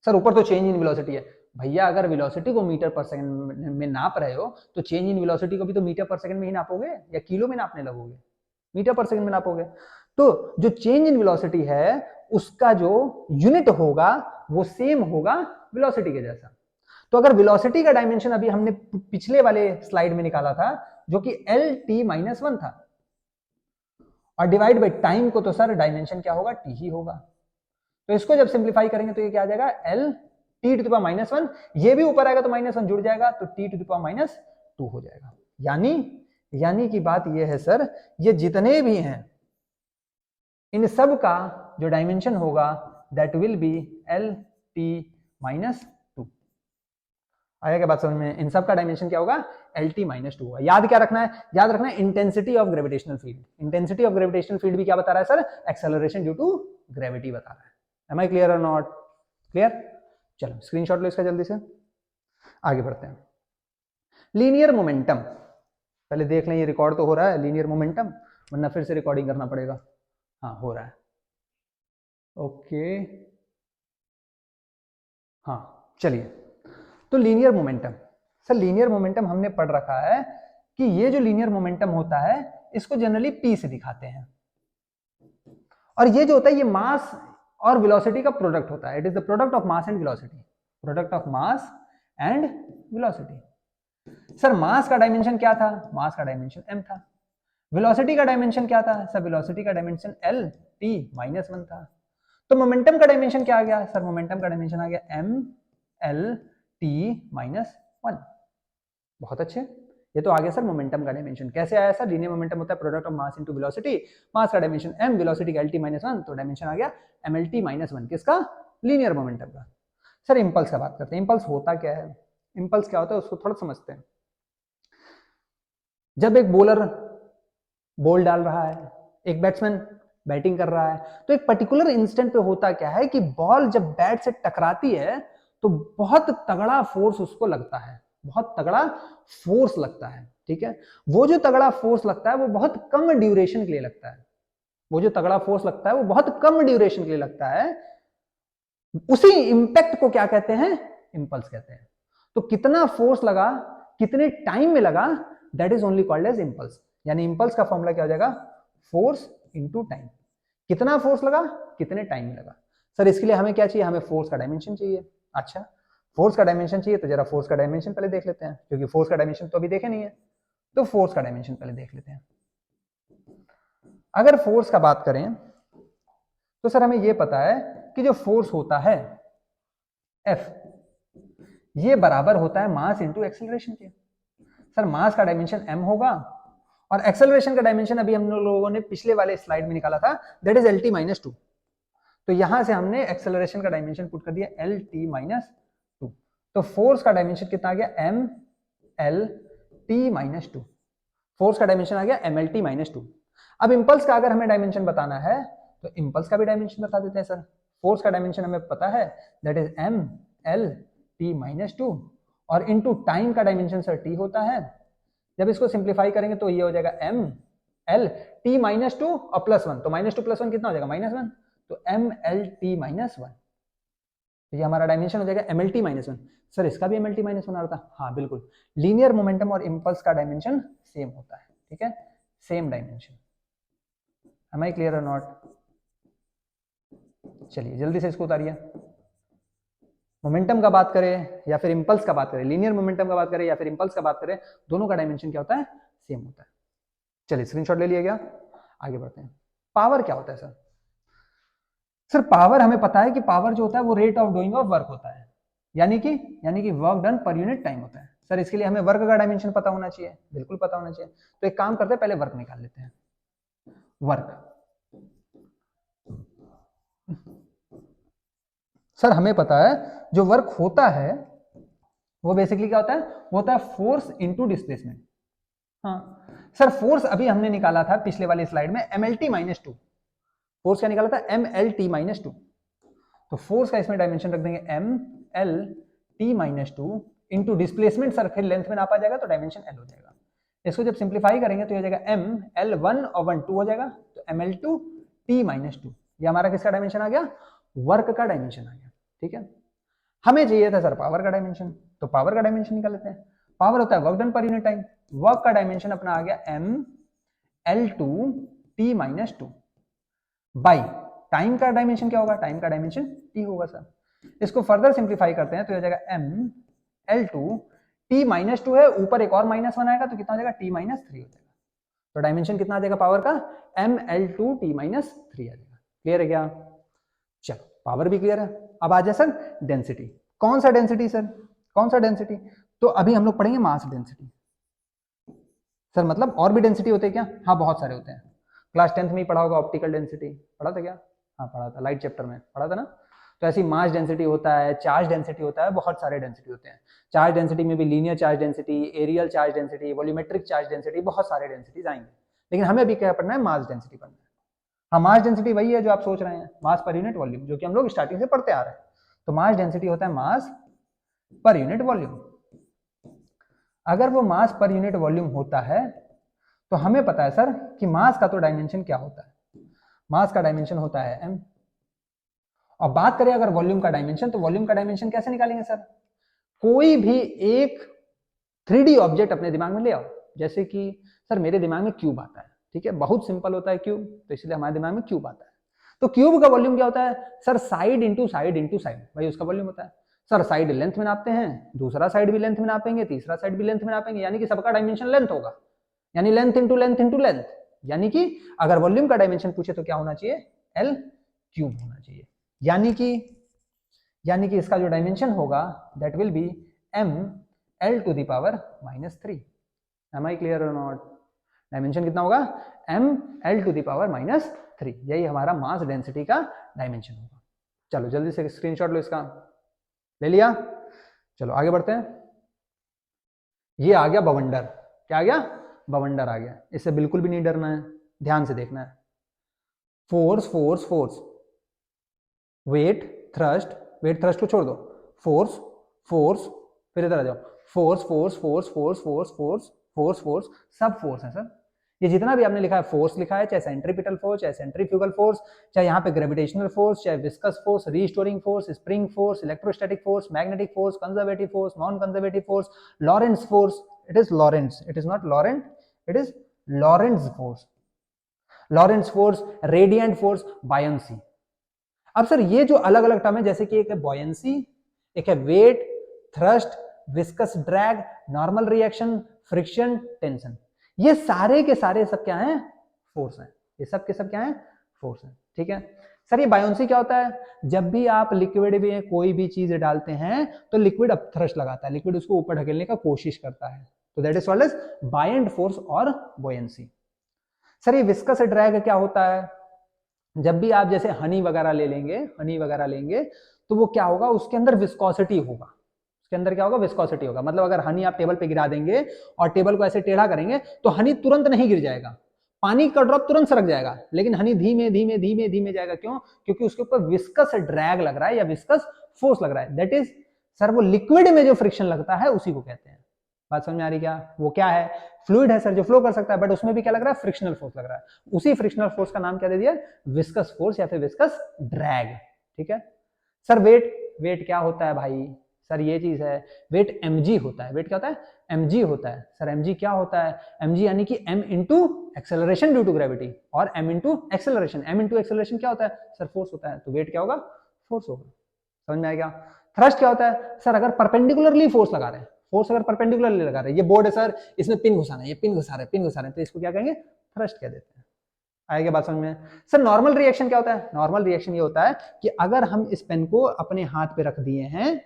सर ऊपर तो चेंज इन वेलोसिटी है। भैया अगर वेलोसिटी को मीटर पर सेकंड में नाप रहे हो तो चेंज इन वेलोसिटी को भी तो मीटर पर सेकंड में ही नापोगे या किलो में नापने लगोगे? मीटर पर सेकंड में नापोगे। तो जो चेंज इन वेलोसिटी है उसका जो यूनिट होगा वो सेम होगा वेलोसिटी के जैसा। तो अगर वेलोसिटी का डायमेंशन अभी हमने पिछले वाले स्लाइड में निकाला था जो कि LT-1 था, और डिवाइड बाई टाइम को, तो सर डायमेंशन क्या होगा? टी ही होगा। तो इसको जब सिंप्लीफाई करेंगे तो ये क्या आ जाएगा? LT-1, ये भी ऊपर आएगा तो -1 जुड़ जाएगा तो T-2 हो जाएगा। यानी कि बात ये है सर, ये जितने भी हैं इन सब का जो डायमेंशन होगा दैट विल बी LT-2। आया क्या बात समझ में? इन सब का डायमेंशन क्या होगा? LT-2 होगा। याद क्या रखना है? याद रखना है intensity of gravitational field. Intensity of gravitational field भी क्या बता रहा है sir? Acceleration due to gravity बता रहा है। Am I clear or not? Clear? चलो स्क्रीनशॉट लो इसका जल्दी से, आगे बढ़ते हैं। लीनियर मोमेंटम, पहले देख लें ये रिकॉर्ड तो हो रहा है लीनियर मोमेंटम, वरना फिर से रिकॉर्डिंग करना पड़ेगा। हाँ हो रहा है, ओके। हाँ चलिए, तो linear momentum, sir linear momentum हमने पढ़ रखा है कि ये जो लीनियर मोमेंटम होता है इसको जनरली P से दिखाते हैं, और ये जो होता है ये मास और वेलोसिटी का प्रोडक्ट होता है। It is the product of mass and velocity, product of mass and velocity. Sir mass का डायमेंशन क्या था? मास का डायमेंशन m था। वेलोसिटी का डायमेंशन क्या था? सर वेलोसिटी का डायमेंशन LT-1 था। तो मोमेंटम का डायमेंशन क्या आ गया? सर मोमेंटम का डायमेंशन आ गया MLT-1। बहुत अच्छे, ये तो आ गया सर मोमेंटम का डायमेंशन। कैसे आया सर? लीनियर मोमेंटम होता है product of mass into velocity, mass का डायमेंशन m, वेलोसिटी का LT-1, तो डायमेंशन आ गया MLT-1। किसका? लीनियर मोमेंटम का। सर इंपल्स का बात करते हैं। इंपल्स होता क्या है? इंपल्स क्या होता है उसको थोड़ा समझते हैं। जब एक बॉलर बॉल डाल रहा है, एक बैट्समैन बैटिंग कर रहा है, तो एक पर्टिकुलर इंस्टेंट पे होता क्या है कि बॉल जब बैट से टकराती है तो बहुत तगड़ा फोर्स उसको लगता है, बहुत तगड़ा फोर्स लगता है, ठीक है। वो जो तगड़ा फोर्स लगता है वो बहुत कम ड्यूरेशन के लिए लगता है, वो जो तगड़ा फोर्स लगता है वो बहुत कम ड्यूरेशन के लिए लगता है। उसी इंपैक्ट को क्या कहते हैं? इंपल्स कहते हैं। तो कितना फोर्स लगा, कितने टाइम में लगा, that is only called as impulse. यानी इंपल्स का फॉर्मूला क्या हो जाएगा? Force into time. कितना फोर्स लगा, कितने टाइम में लगा। सर इसके लिए हमें क्या चाहिए? हमें फोर्स का डायमेंशन चाहिए। अच्छा फोर्स का डायमेंशन चाहिए तो जरा फोर्स का डायमेंशन पहले देख लेते हैं, क्योंकि फोर्स का डायमेंशन तो अभी देखे नहीं है, तो फोर्स का डायमेंशन पहले देख लेते हैं। अगर फोर्स का बात करें तो सर हमें ये पता है कि जो फोर्स होता है F, ये बराबर होता है मास इंटू एक्सेलरेशन के। सर मास का डायमेंशन m होगा और एक्सेलरेशन का डायमेंशन अभी हम लोगों ने पिछले वाले स्लाइड में निकाला था, दैट इज LT माइनस 2। तो यहां से हमने एक्सेलरेशन का डायमेंशन पुट कर दिया LT माइनस 2। तो फोर्स का डायमेंशन कितना आ गया, MLT माइनस 2। फोर्स का डायमेंशन आ गया MLT माइनस 2। अब इंपल्स का अगर हमें डायमेंशन बताना है तो इंपल्स का भी डायमेंशन बता देते हैं सर। फोर्स का डायमेंशन हमें पता है, दैट इज MLT माइनस 2 और इनटू टाइम का डायमेंशन सर T होता है। जब इसको सिंप्लीफाई करेंगे तो ये हो जाएगा MLT माइनस 2 और प्लस 1, तो माइनस 2 प्लस 1 कितना हो जाएगा, माइनस 1। तो MLT माइनस 1, तो ये हमारा डायमेंशन हो जाएगा MLT माइनस 1। सर इसका भी MLT माइनस 1 आ रहा था, हाँ बिल्कुल, लीनियर मोमेंटम और इंपल्स का डायमेंशन सेम होता है, ठीक है, same dimension. Am I clear or not? चलिए जल्दी से इसको उतारिए। मोमेंटम का बात करें या फिर इंपल्स का बात करें, लीनियर मोमेंटम का बात करें या फिर इंपल्स का बात करें, दोनों का डायमेंशन क्या होता है, सेम होता है। चलिए स्क्रीनशॉट ले लिया गया, आगे बढ़ते हैं। पावर क्या होता है सर? सर पावर हमें पता है कि पावर जो होता है वो rate of doing of work होता है, यानी कि work done per unit time होता है। सर इसके लिए हमें वर्क का डायमेंशन पता होना चाहिए, बिल्कुल पता होना चाहिए। तो एक काम करते हैं, पहले वर्क निकाल लेते हैं। वर्क, सर हमें पता है जो वर्क होता है वो बेसिकली क्या होता है, वो होता है फोर्स इनटू डिस्प्लेसमेंट। हाँ सर, फोर्स अभी हमने निकाला था पिछले वाली स्लाइड में MLT माइनस 2। फोर्स क्या निकाला था, MLT माइनस 2। तो फोर्स का इसमें डायमेंशन रख देंगे MLT minus 2 into displacement. Sir फिर लेंथ में नापा जाएगा तो डायमेंशन L हो जाएगा। इसको जब सिंप्लीफाई करेंगे तो हो जाएगा ML1 और 1 2 हो जाएगा, तो ML2 T माइनस 2। ये हमारा किसका डायमेंशन आ गया, वर्क का डायमेंशन आ गया, ठीक है। हमें चाहिए था सर पावर का डायमेंशन, तो पावर का डायमेंशन निकाल लेते हैं। पावर होता है work done per unit time. Work का डायमेंशन अपना आ गया ML2 T minus 2 by time का डायमेंशन क्या होगा, टाइम का डायमेंशन T होगा सर। इसको फर्दर सिंप्लीफाई करते हैं तो हो जाएगा ML2 T माइनस 2 है, ऊपर एक और माइनस 1 आएगा तो कितना हो जाएगा, T माइनस 3 हो जाएगा। तो डायमेंशन कितना आ जाएगा पावर का, ML2 T माइनस 3 आ जाएगा। क्लियर है क्या? चलो पावर भी क्लियर है। अब आ जाए सर डेंसिटी। कौन सा डेंसिटी सर, कौन सा डेंसिटी? तो अभी हम लोग पढ़ेंगे मास डेंसिटी। सर मतलब और भी डेंसिटी होते हैं क्या? हाँ बहुत सारे होते हैं। क्लास 10th में ही पढ़ा होगा, ऑप्टिकल डेंसिटी पढ़ा था क्या? हाँ पढ़ा था, लाइट चैप्टर में पढ़ा था ना। तो ऐसी मास डेंसिटी होता है, चार्ज डेंसिटी होता है, बहुत सारे डेंसिटी होते हैं। चार्ज डेंसिटी में भी linear charge density, areal charge density, volumetric charge density, बहुत सारे डेंसिटीज आएंगे। लेकिन हमें अभी क्या पढ़ना है, मास डेंसिटी पढ़ना है। हाँ मास डेंसिटी वही है जो आप सोच रहे हैं, मास पर यूनिट वॉल्यूम, जो कि हम लोग स्टार्टिंग से पढ़ते आ रहे हैं। तो मास डेंसिटी होता है मास पर यूनिट वॉल्यूम। अगर वो मास पर यूनिट वॉल्यूम होता है तो हमें पता है सर कि मास का तो डायमेंशन क्या होता है, मास का डायमेंशन होता है m। और बात करें अगर वॉल्यूम का डायमेंशन, तो वॉल्यूम का डायमेंशन कैसे निकालेंगे सर? कोई भी एक 3D ऑब्जेक्ट अपने दिमाग में ले आओ, जैसे कि सर मेरे दिमाग में क्यूब आता है, ठीक है, बहुत सिंपल होता है क्यूब, तो इसलिए हमारे दिमाग में क्यूब आता है। तो क्यूब का वॉल्यूम क्या होता है sir, side into side into side, वही उसका वॉल्यूम होता है। सर साइड लेंथ में नापते हैं, दूसरा साइड भी लेंथ में नापेंगे, तीसरा साइड भी लेंथ में नापेंगे, यानी कि सबका डायमेंशन लेंथ होगा, यानी length into length into length. यानी कि अगर वॉल्यूम का डायमेंशन पूछे तो क्या होना चाहिए, L क्यूब होना चाहिए। यानी कि इसका जो डायमेंशन होगा that will be ML to the power minus 3। Am I clear or not? Dimension कितना होगा, ML to the power minus 3। यही हमारा मास डेंसिटी का डायमेंशन होगा। चलो जल्दी से स्क्रीनशॉट लो, इसका ले लिया। चलो आगे बढ़ते हैं। ये आ गया बवंडर, क्या आ गया, बवंडर आ गया। इससे बिल्कुल भी नहीं डरना है, ध्यान से देखना है। Force force force, weight thrust, weight thrust को छोड़ दो, फोर्स फोर्स, फिर इधर आ जाओ, force force force force force force force force, सब फोर्स है सर। ये जितना भी आपने लिखा है फोर्स लिखा है, चाहे सेंट्रीपिटल फोर्स, चाहे सेंट्रीफ्यूगल फोर्स, चाहे यहाँ पे ग्रेविटेशनल फोर्स, चाहे viscous force, restoring force, spring force, electrostatic force, magnetic force, conservative force, non conservative force, Lorentz force. It is Lorentz, it is not Lorent, it is Lorentz force. Lorentz force, radiant force, buoyancy. अब sir ये जो अलग अलग term है, जैसे कि एक है बॉयंसी, एक है weight, thrust, viscous drag, normal reaction, friction, tension, ये सारे के सारे सब क्या हैं, फोर्स हैं। ये सब के सब क्या हैं, फोर्स हैं, ठीक है। सर ये बायोन्सी क्या होता है? जब भी आप लिक्विड में कोई भी चीज डालते हैं तो लिक्विड अपथ्रस्ट लगाता है, लिक्विड उसको ऊपर ढकेलने का कोशिश करता है, तो that is called as buoyant force और बुयंसी। सर ये विस्कस ड्रैग क्या होता है? जब भी आप जैसे हनी वगैरह लेंगे तो वो क्या होगा, उसके अंदर विस्कोसिटी होगा, उसके अंदर क्या होगा, विस्कोसिटी होगा। मतलब अगर हनी आप टेबल पे गिरा देंगे और टेबल को ऐसे टेढ़ा करेंगे तो हनी तुरंत नहीं गिर जाएगा, पानी का ड्रॉप तुरंत सरक जाएगा, लेकिन हनी धीमे धीमे धीमे धीमे जाएगा। क्यों? क्योंकि उसके ऊपर विस्कस ड्रैग लग रहा है या विस्कस फोर्स लग रहा है। दैट इज सर वो लिक्विड में जो फ्रिक्शन लगता है उसी को कहते हैं। बात समझ में आ रही क्या? वो क्या है? फ्लूइड है सर जो फ्लो कर सकता है, बट उसमें भी क्या लग रहा है, फ्रिक्शनल फोर्स लग रहा है। उसी फ्रिक्शनल फोर्स का नाम क्या दे दिया, विस्कस फोर्स या फिर विस्कस ड्रैग। ठीक है सर। वेट क्या होता है भाई? सर ये चीज है, वेट mg होता है। वेट क्या होता है? mg होता है। सर mg क्या होता है? mg यानी कि m into acceleration due to gravity, और m into acceleration, m into acceleration क्या होता है सर? फोर्स होता है। तो वेट क्या होगा? फोर्स होगा। समझ में आएगा? थ्रस्ट क्या होता है सर? अगर परपेंडिकुलरली फोर्स लगा रहे हैं, फोर्स अगर परपेंडिकुलरली लगा रहे हैं, ये बोर्ड है सर, इसमें पिन घुसाना है, ये पिन घुसा रहे हैं, तो इसको क्या कहेंगे? थ्रस्ट कह देते हैं। आएगा बात समझ में? सर नॉर्मल रिएक्शन क्या होता है? नॉर्मल रिएक्शन ये होता है कि अगर हम इस पेन को अपने हाथ पे रख दिए हैं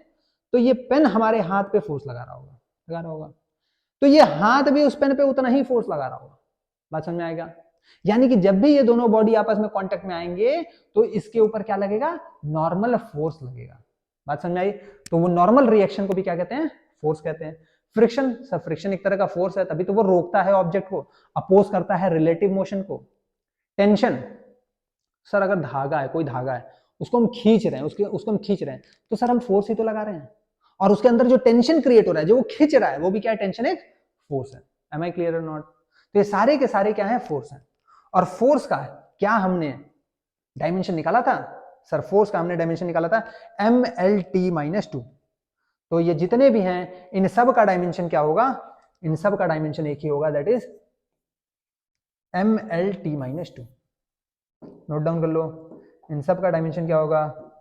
तो ये पेन हमारे हाथ पे फोर्स लगा रहा होगा, तो ये हाथ भी उस पेन पे उतना ही फोर्स लगा रहा होगा। बात समझ में आएगा? यानी कि जब भी ये दोनों बॉडी आपस में कांटेक्ट में आएंगे तो इसके ऊपर क्या लगेगा? नॉर्मल फोर्स लगेगा। बात समझ में आई? तो वो नॉर्मल रिएक्शन को भी क्या कहते हैं? फोर्स कहते हैं। फ्रिक्शन, सर फ्रिक्शन एक तरह का फोर्स है, तभी तो वो रोकता है ऑब्जेक्ट को, अपोज करता है रिलेटिव मोशन को। टेंशन, सर अगर धागा है, कोई धागा है, उसको हम खींच रहे हैं, उसको हम खींच रहे हैं, तो सर हम फोर्स ही तो लगा रहे हैं, और उसके अंदर जो टेंशन क्रिएट हो रहा है, जो वो खींच रहा है, वो भी क्या है? टेंशन एक फोर्स है। M I clear or not? तो ये सारे के सारे क्या है? फोर्स है। और फोर्स का क्या हमने डायमेंशन निकाला था सर? फोर्स का हमने डायमेंशन निकाला था MLT-2। तो ये जितने भी हैं इन सब का डायमेंशन क्या होगा? इन सब का डायमेंशन एक ही होगा, that is MLT-2। Note down कर लो, इन सब का डायमेंशन क्या होगा?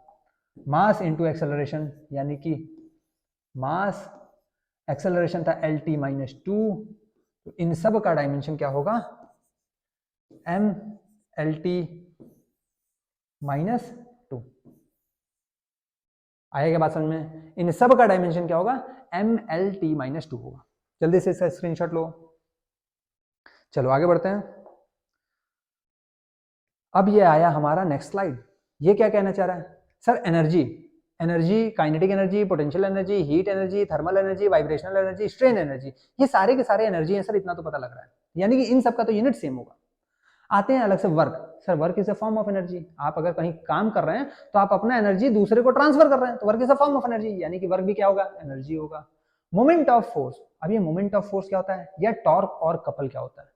मास इंटू एक्सेलरेशन, यानी कि मास एक्सेलरेशन था LT-2, तो इन सब का डायमेंशन क्या होगा? MLT-2। आएगा बात समझ में? इन सब का डायमेंशन क्या होगा? MLT-2 होगा। जल्दी से इसका स्क्रीनशॉट लो। चलो आगे बढ़ते हैं। अब ये आया हमारा नेक्स्ट स्लाइड। ये क्या कहना चाह रहा है sir? Energy, kinetic energy, potential energy, heat energy, thermal energy, vibrational energy, strain energy, ये सारे के सारे एनर्जी हैं सर, इतना तो पता लग रहा है। यानी कि इन सब का तो यूनिट सेम होगा। आते हैं अलग से work. Sir work is a form of energy. आप अगर कहीं काम कर रहे हैं तो आप अपना एनर्जी दूसरे को ट्रांसफर कर रहे हैं, तो work is a form of energy, यानी कि वर्क भी क्या होगा? एनर्जी होगा। मोमेंट ऑफ फोर्स, अब ये मोमेंट ऑफ फोर्स क्या होता है, या टॉर्क और कपल क्या होता है?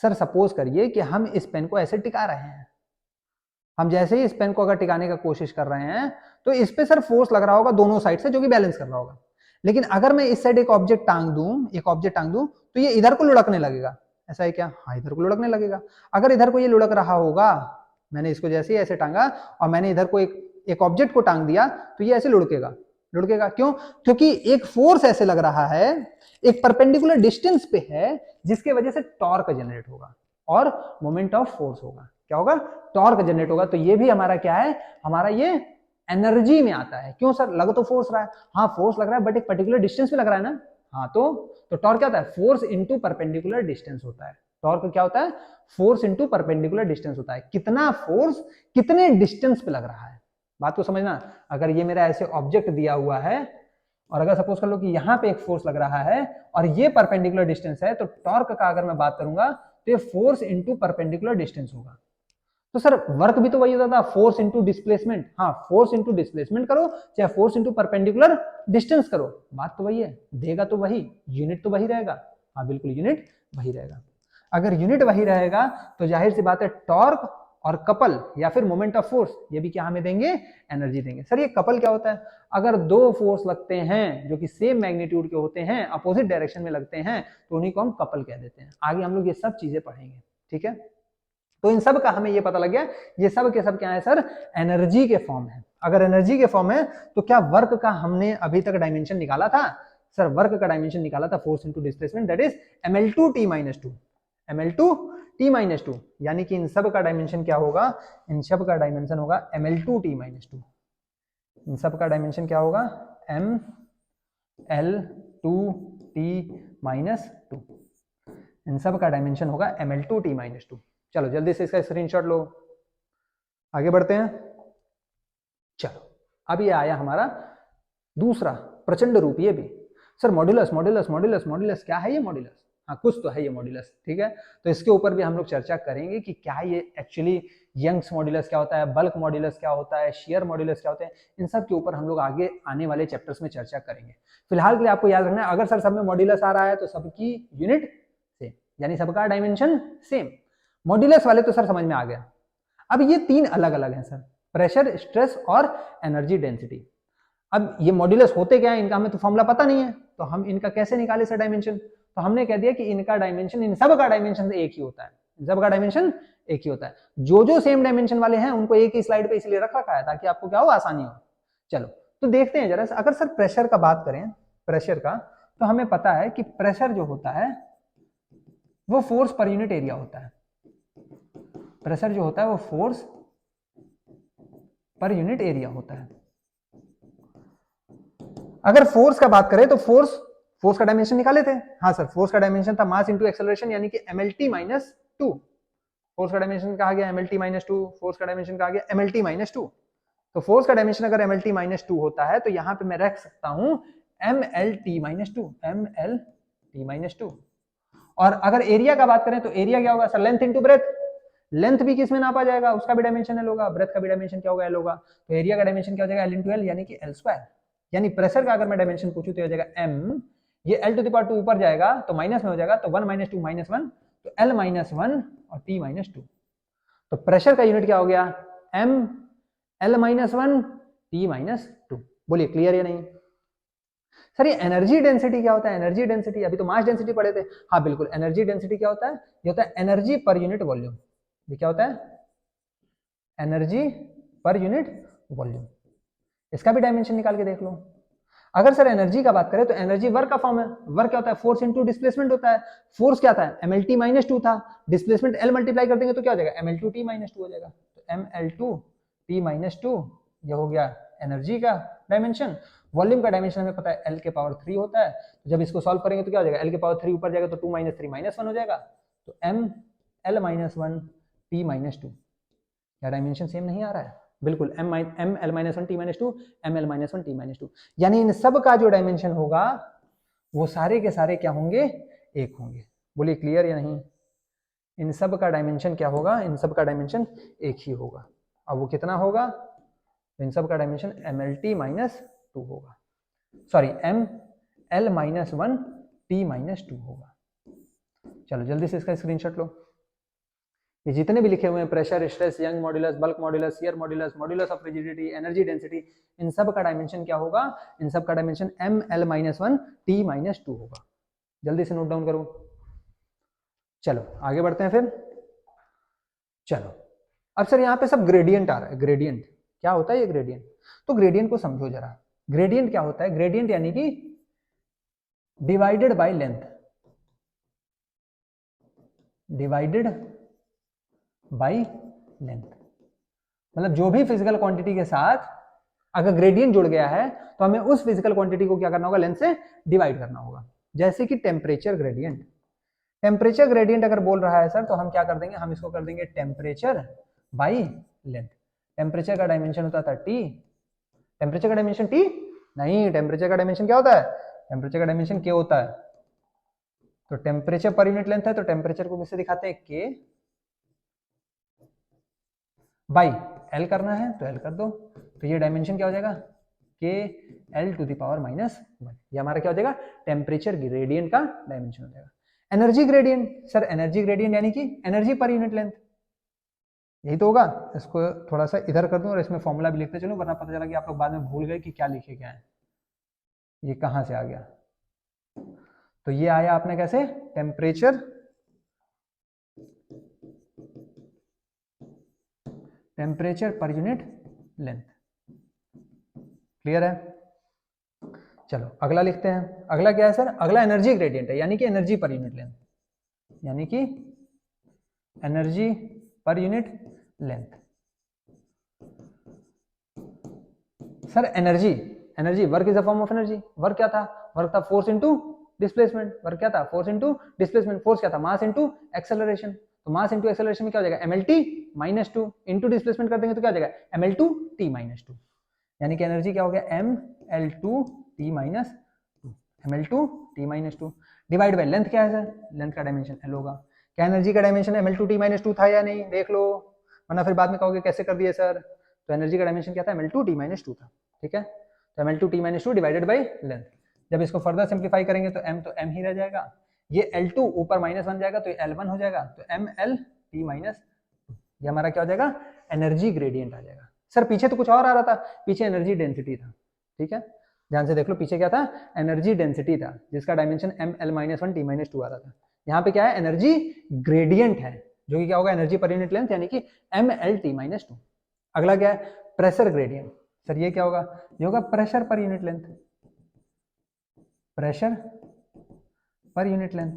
सर सपोज करिए कि हम इस पेन को ऐसे टिका रहे हैं, हम जैसे ही इस पेन को अगर टिकाने का कोशिश कर रहे हैं तो इस पे सर फोर्स लग रहा होगा दोनों साइड से, जो कि बैलेंस कर रहा होगा। लेकिन अगर मैं इस साइड एक ऑब्जेक्ट टांग दूं तो ये इधर को लुढ़कने लगेगा। ऐसा है क्या? हाँ, इधर को लुढ़कने लगेगा। अगर इधर को ये लुढ़क रहा होगा, मैंने इसको जैसे ही ऐसे टांगा और मैंने इधर को एक ऑब्जेक्ट को टांग दिया, तो ये ऐसे लुढ़केगा। क्यों? क्योंकि एक फोर्स ऐसे लग रहा है, एक परपेंडिकुलर डिस्टेंस पे है, जिसके वजह से टॉर्क जनरेट होगा और मोमेंट ऑफ फोर्स होगा। क्या होगा? टॉर्क जनरेट होगा। तो ये भी हमारा क्या है? हमारा ये एनर्जी में आता है। क्यों सर? लग तो फोर्स रहा है, हाँ फोर्स लग रहा है, बट एक पर्टिकुलर डिस्टेंस पे लग रहा है ना। हाँ, तो टॉर्क क्या होता है? फोर्स इंटू परपेंडिकुलर डिस्टेंस होता है। टॉर्क क्या होता है? फोर्स इंटू परपेंडिकुलर डिस्टेंस होता है। कितना फोर्स कितने डिस्टेंस पे लग रहा है, बात को समझना। अगर ये मेरा ऐसे ऑब्जेक्ट दिया हुआ है और अगर सपोज कर लो कि यहाँ पे एक फोर्स लग रहा है और ये परपेंडिकुलर डिस्टेंस है, तो टॉर्क का अगर मैं बात करूंगा तो ये फोर्स इंटू परपेंडिकुलर डिस्टेंस होगा। तो सर वर्क भी तो वही होता था, फोर्स इंटू डिस्प्लेसमेंट। हाँ, फोर्स इंटू डिस्प्लेसमेंट करो चाहे फोर्स इंटू परपेंडिकुलर डिस्टेंस करो, बात तो वही है, देगा तो वही, यूनिट तो वही रहेगा। हाँ बिल्कुल, यूनिट वही रहेगा। अगर यूनिट वही रहेगा तो जाहिर सी बात है टॉर्क और कपल या फिर मोमेंट ऑफ फोर्स, ये भी क्या हमें देंगे? एनर्जी देंगे। सर ये कपल क्या होता है? अगर दो फोर्स लगते हैं जो कि सेम मैग्नीट्यूड के होते हैं, अपोजिट डायरेक्शन में लगते हैं, तो उन्हीं को हम कपल कह देते हैं। आगे हम लोग ये सब चीजें पढ़ेंगे, ठीक है। तो इन सब का हमें ये पता लग गया, ये सब के सब क्या है सर? एनर्जी के फॉर्म है। अगर एनर्जी के फॉर्म है तो क्या वर्क का हमने अभी तक डायमेंशन निकाला था? सर वर्क का डायमेंशन निकाला था force into displacement, that is ML2T-2। ML2 T-2, यानी कि इन सब का डायमेंशन क्या होगा, इन सब का डायमेंशन होगा ml2T-2। इन सब का डायमेंशन क्या होगा, ml2T-2। इन सब का डायमेंशन होगा ml2T-2। चलो जल्दी से इसका स्क्रीनशॉट लो, आगे बढ़ते हैं। चलो अब ये आया हमारा दूसरा प्रचंड रूप, ये भी sir modulus modulus modulus modulus, क्या है ये मॉड्यूलस, हाँ कुछ तो है ये मॉड्यूलस, ठीक है। तो इसके ऊपर भी हम लोग चर्चा करेंगे कि क्या ये एक्चुअली यंग्स मॉड्यूलस क्या होता है, बल्क मॉड्यूलस क्या होता है, शेयर मॉड्यूलस क्या होते हैं, इन सब के ऊपर हम लोग आगे आने वाले चैप्टर्स में चर्चा करेंगे। फिलहाल के लिए आपको याद रखना है, अगर सर सब में मॉड्यूलस आ रहा है तो सबकी यूनिट सेम, यानी सबका डायमेंशन सेम। मॉड्यूलस वाले तो सर समझ में आ गया। अब ये तीन अलग अलग हैं सर, प्रेशर, स्ट्रेस और एनर्जी डेंसिटी। अब ये मॉड्यूलस होते क्या है, इनका हमें तो फॉर्मूला पता नहीं है, तो हम इनका कैसे निकाले सर डायमेंशन। तो हमने कह दिया कि इनका डायमेंशन, इन सब का डायमेंशन एक ही होता है, इन सब का डायमेंशन एक ही होता है। जो जो सेम डायमेंशन वाले हैं उनको एक ही स्लाइड पे इसलिए रख रखा है ताकि आपको क्या हो, आसानी हो। चलो तो देखते हैं जरा, अगर सर प्रेशर का बात करें, प्रेशर का, तो हमें पता है कि प्रेशर जो होता है वो फोर्स पर यूनिट एरिया होता है। प्रेशर जो होता है वो फोर्स पर यूनिट एरिया होता है। अगर फोर्स का बात करें तो फोर्स का डायमेंशन निकाले थे, हाँ सर, फोर्स का डायमेंशन था मास इंटू एक्सेलरेशन, यानी कि mlt-2। फोर्स का डायमेंशन कहा गया mlt-2, फोर्स का डायमेंशन कहा गया mlt-2। तो फोर्स का डायमेंशन अगर mlt-2 होता है तो यहां पे मैं रख सकता हूं mlt-2, mlt-2। और अगर एरिया का बात करें तो एरिया क्या होगा sir, length into breadth. Length भी किस में नापा जाएगा, उसका भी डायमेंशन एल होगा, ब्रेथ का भी डायमेंशन क्या होगा, एल होगा। तो एरिया का डायमेंशन क्या हो जाएगा, एल इंटू एल, यानी कि एल स्क्वायर। यानी प्रेशर का अगर मैं डायमेंशन पूछूं तो हो जाएगा m, ये l⁻2 ऊपर जाएगा तो माइनस में हो जाएगा, तो 1 - 2 - 1, तो l - 1 और t-2। तो प्रेशर का यूनिट क्या हो गया, m l - 1 t-2। बोलिए क्लियर या नहीं। सर ये एनर्जी डेंसिटी क्या होता है, एनर्जी डेंसिटी अभी तो मास डेंसिटी पढ़े थे, हाँ बिल्कुल, एनर्जी डेंसिटी क्या होता है, ये होता है एनर्जी पर यूनिट वॉल्यूम। ये क्या होता है, एनर्जी पर यूनिट वॉल्यूम। इसका भी डायमेंशन निकाल के देख लो। अगर सर एनर्जी का बात करें तो एनर्जी वर्क का फॉर्म है, वर्क क्या होता है, फोर्स इंटू डिस्प्लेसमेंट होता है। फोर्स क्या था, mlt-2 था, डिस्प्लेसमेंट l मल्टीप्लाई कर देंगे तो क्या हो जाएगा, ml2t-2 हो जाएगा। तो ml2t-2 ये हो गया एनर्जी का डायमेंशन। वॉल्यूम का डायमेंशन हमें पता है l⁻3 होता है, तो जब इसको सॉल्व करेंगे तो क्या हो जाएगा, l⁻3 ऊपर जाएगा तो 2 - 3 - 1 हो जाएगा। तो ml-1 t-2, क्या डायमेंशन सेम नहीं आ रहा है, बिल्कुल ml-1 t-2, ml-1 t-2, यानी इन सब का जो डायमेंशन होगा वो सारे के सारे क्या होंगे, एक होंगे। बोलिए क्लियर या नहीं। इन सब का डायमेंशन क्या होगा, इन सब का डायमेंशन एक ही होगा। अब वो कितना होगा, इन सब का डायमेंशन mlt-2 होगा, सॉरी ml-1 t-2 होगा। चलो जल्दी से इसका स्क्रीनशॉट लो। ये जितने भी लिखे हुए हैं, pressure, stress, Young modulus, bulk modulus, shear modulus, modulus of rigidity, energy density, इन सब का डायमेंशन क्या होगा, इन सब का डायमेंशन ml-1 t-2 होगा। जल्दी से नोट डाउन करो। चलो आगे बढ़ते हैं फिर। चलो अब सर यहाँ पे सब ग्रेडियंट आ रहा है, ग्रेडियंट क्या होता है ये ग्रेडियंट, तो ग्रेडियंट को समझो जरा। ग्रेडियंट क्या होता है, ग्रेडियंट यानी कि divided by length, divided by length, मतलब जो भी फिजिकल क्वांटिटी के साथ अगर ग्रेडियंट जुड़ गया है तो हमें उस फिजिकल क्वांटिटी को क्या करना होगा, लेंथ से डिवाइड करना होगा। जैसे कि टेम्परेचर ग्रेडियंट, टेम्परेचर ग्रेडियंट अगर बोल रहा है सर तो हम क्या कर देंगे, हम इसको कर देंगे टेम्परेचर बाय लेंथ। टेम्परेचर का डायमेंशन होता था टी, टेम्परेचर का डायमेंशन टी नहीं, टेम्परेचर का डायमेंशन क्या होता है, टेम्परेचर का डायमेंशन के होता है। तो टेम्परेचर पर यूनिट लेंथ है तो टेम्परेचर को किससे दिखाते हैं, के बाई एल करना है तो एल कर दो, तो ये डायमेंशन क्या हो जाएगा, के l⁻⁻1, ये हमारा क्या हो जाएगा, टेम्परेचर ग्रेडियंट का डायमेंशन हो जाएगा। Energy gradient, sir energy gradient यानी कि एनर्जी पर यूनिट लेंथ, यही तो होगा। इसको थोड़ा सा इधर कर दूं और इसमें फॉर्मूला भी लिखते चलो, वरना पता चला कि आप लोग बाद में भूल गए कि क्या लिखे क्या है, ये कहां से आ गया। तो ये आया आपने कैसे, टेम्परेचर पर यूनिट लेंथ, क्लियर है। चलो अगला लिखते हैं, अगला क्या है सर, अगला एनर्जी ग्रेडियंट है, यानी कि एनर्जी पर यूनिट लेंथ, यानी कि एनर्जी पर unit length. Sir energy work is a form of energy. Work क्या था? वर्क था फोर्स इनटू डिस्प्लेसमेंट। वर्क क्या था? Force into displacement. फोर्स क्या था? Mass into acceleration. तो मास इनटू एक्सेलरेशन में क्या हो जाएगा? mlt minus two. Into displacement कर देंगे तो क्या हो जाएगा? ml2t minus two. यानी कि एनर्जी क्या हो गया? ml2t minus two. ml2t minus two divide by length. क्या है सर? लेंथ का डायमेंशन l होगा। क्या एनर्जी का डायमेंशन ml2t माइनस टू था या नहीं? देख लो, वरना फिर बाद में कहोगे कैसे कर दिए सर। तो एनर्जी का डायमेंशन क्या था? ml2t माइनस टू था। ठीक है, तो ml2t minus two divided by length. जब इसको फर्दर सिंप्लीफाई करेंगे तो m तो m ही रह जाएगा, ये L2 ऊपर माइनस वन जाएगा तो ये L1 हो जाएगा, तो mlt माइनस ये हमारा क्या हो जाएगा? एनर्जी ग्रेडियंट आ जाएगा। सर पीछे तो कुछ और आ रहा था, पीछे एनर्जी डेंसिटी था। ठीक है, ध्यान से देख लो, पीछे क्या था? एनर्जी डेंसिटी था, जिसका dimension ml minus one t minus two आ रहा था। यहाँ पे क्या है? एनर्जी ग्रेडियंट है, जो कि क्या होगा? एनर्जी पर यूनिट लेंथ, यानी कि mlt माइनस टू। अगला क्या है? Pressure gradient. सर ये क्या होगा? ये होगा प्रेशर पर यूनिट लेंथ। प्रेशर पर यूनिट लेंथ।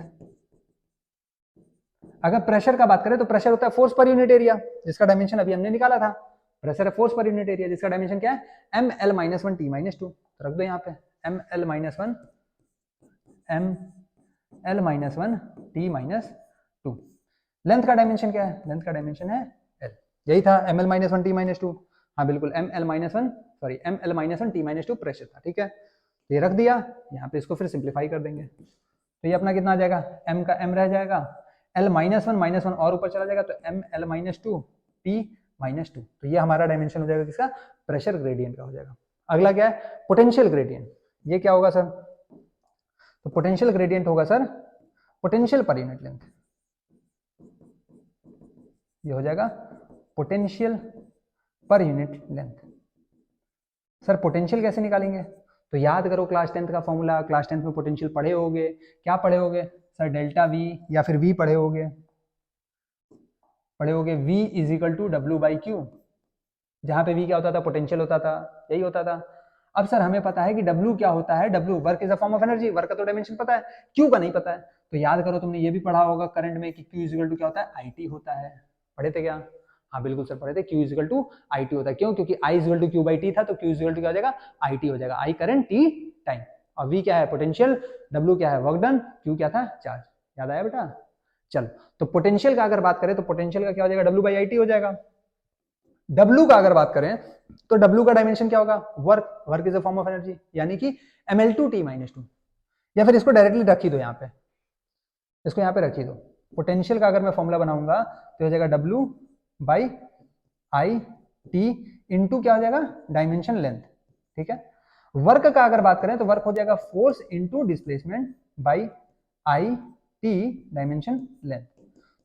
अगर प्रेशर का बात करें तो प्रेशर होता है फोर्स पर यूनिट एरिया, जिसका डायमेंशन अभी हमने निकाला था। प्रेशर है फोर्स पर यूनिट एरिया, जिसका डायमेंशन क्या है? ml minus one t minus to. रख दो यहाँ पे ml minus one t minus to. Length का डायमेंशन क्या है? लेंथ का डायमेंशन है l। यही था ml minus one t minus to. हाँ बिल्कुल, ml minus one t minus to pressure था। ठीक है, ये रख दिया यहाँ पे, इसको फिर सिंप्लीफाई कर देंगे तो ये अपना कितना आ जाएगा? m का m रह जाएगा, l माइनस वन और ऊपर चला जाएगा तो ml minus two t minus to. तो ये हमारा डायमेंशन हो जाएगा किसका? प्रेशर ग्रेडियंट का हो जाएगा। अगला क्या है? Potential gradient. ये क्या होगा सर? तो पोटेंशियल ग्रेडियंट होगा सर पोटेंशियल पर यूनिट लेंथ। ये हो जाएगा पोटेंशियल पर यूनिट लेंथ। सर पोटेंशियल कैसे निकालेंगे? तो याद करो क्लास 10th का फॉर्मूला, क्लास 10th में पोटेंशियल पढ़े होगे। क्या पढ़े होगे सर? डेल्टा वी या फिर वी पढ़े होगे v is equal to W by Q, जहां पे v क्या होता था? पोटेंशियल होता था, यही होता था। अब सर हमें पता है कि w क्या होता है? w work is a form of energy. Work का तो डायमेंशन पता है, q का नहीं पता है। तो याद करो, तुमने ये भी पढ़ा होगा करंट में कि q इज इक्वल टू क्या होता है? it होता है। पढ़े थे क्या? हाँ बिल्कुल सर पढ़े थे, Q इजिकल टू IT होता है। क्यों? क्योंकि I is equal to Q by T था, तो Q इजिकल टू क्या हो जाएगा? IT हो जाएगा। I current, T time. और V क्या है? पोटेंशियल। W क्या है? Work done. Q क्या था? चार्ज। याद आया बेटा? चलो, तो पोटेंशियल का अगर बात करें तो पोटेंशियल का क्या हो जाएगा? W बाई IT हो जाएगा। W का अगर बात करें तो W का डायमेंशन क्या होगा? Work is a form of energy, यानी कि ml2t माइनस टू। या फिर इसको डायरेक्टली रखी दो यहाँ पे, इसको यहाँ पे रखी दो। पोटेंशियल का अगर मैं फॉर्मूला बनाऊंगा तो हो जाएगा W by I T into क्या हो जाएगा? Dimension length. ठीक है, वर्क का अगर बात करें तो वर्क हो जाएगा force into displacement by I T dimension length.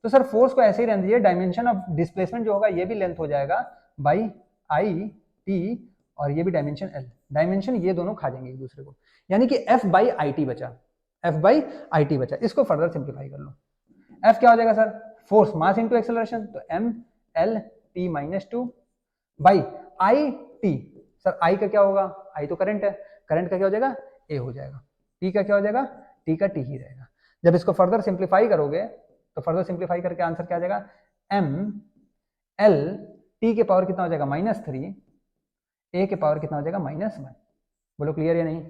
तो सर फोर्स को ऐसे ही रहने दीजिए, डायमेंशन ऑफ डिस्प्लेसमेंट जो होगा ये भी लेंथ हो जाएगा बाई आई टी, और ये भी डायमेंशन एल। डायमेंशन ये दोनों खा जाएंगे एक दूसरे को, यानी कि एफ बाई आई टी बचा, एफ बाई आई टी बचा। इसको फर्दर सिंप्लीफाई कर लो। एफ क्या हो जाएगा sir? Force mass into acceleration, तो M L T minus two by I T. Sir I का क्या होगा? आई तो करंट है, करंट का क्या हो जाएगा? ए हो जाएगा। टी का क्या हो जाएगा? टी का टी ही रहेगा। जब इसको फर्दर सिंप्लीफाई करोगे तो फर्दर सिंप्लीफाई करके आंसर क्या आ जाएगा? एम एल टी के पावर कितना हो जाएगा? माइनस थ्री, ए के पावर कितना हो जाएगा? Minus one. बोलो क्लियर या नहीं?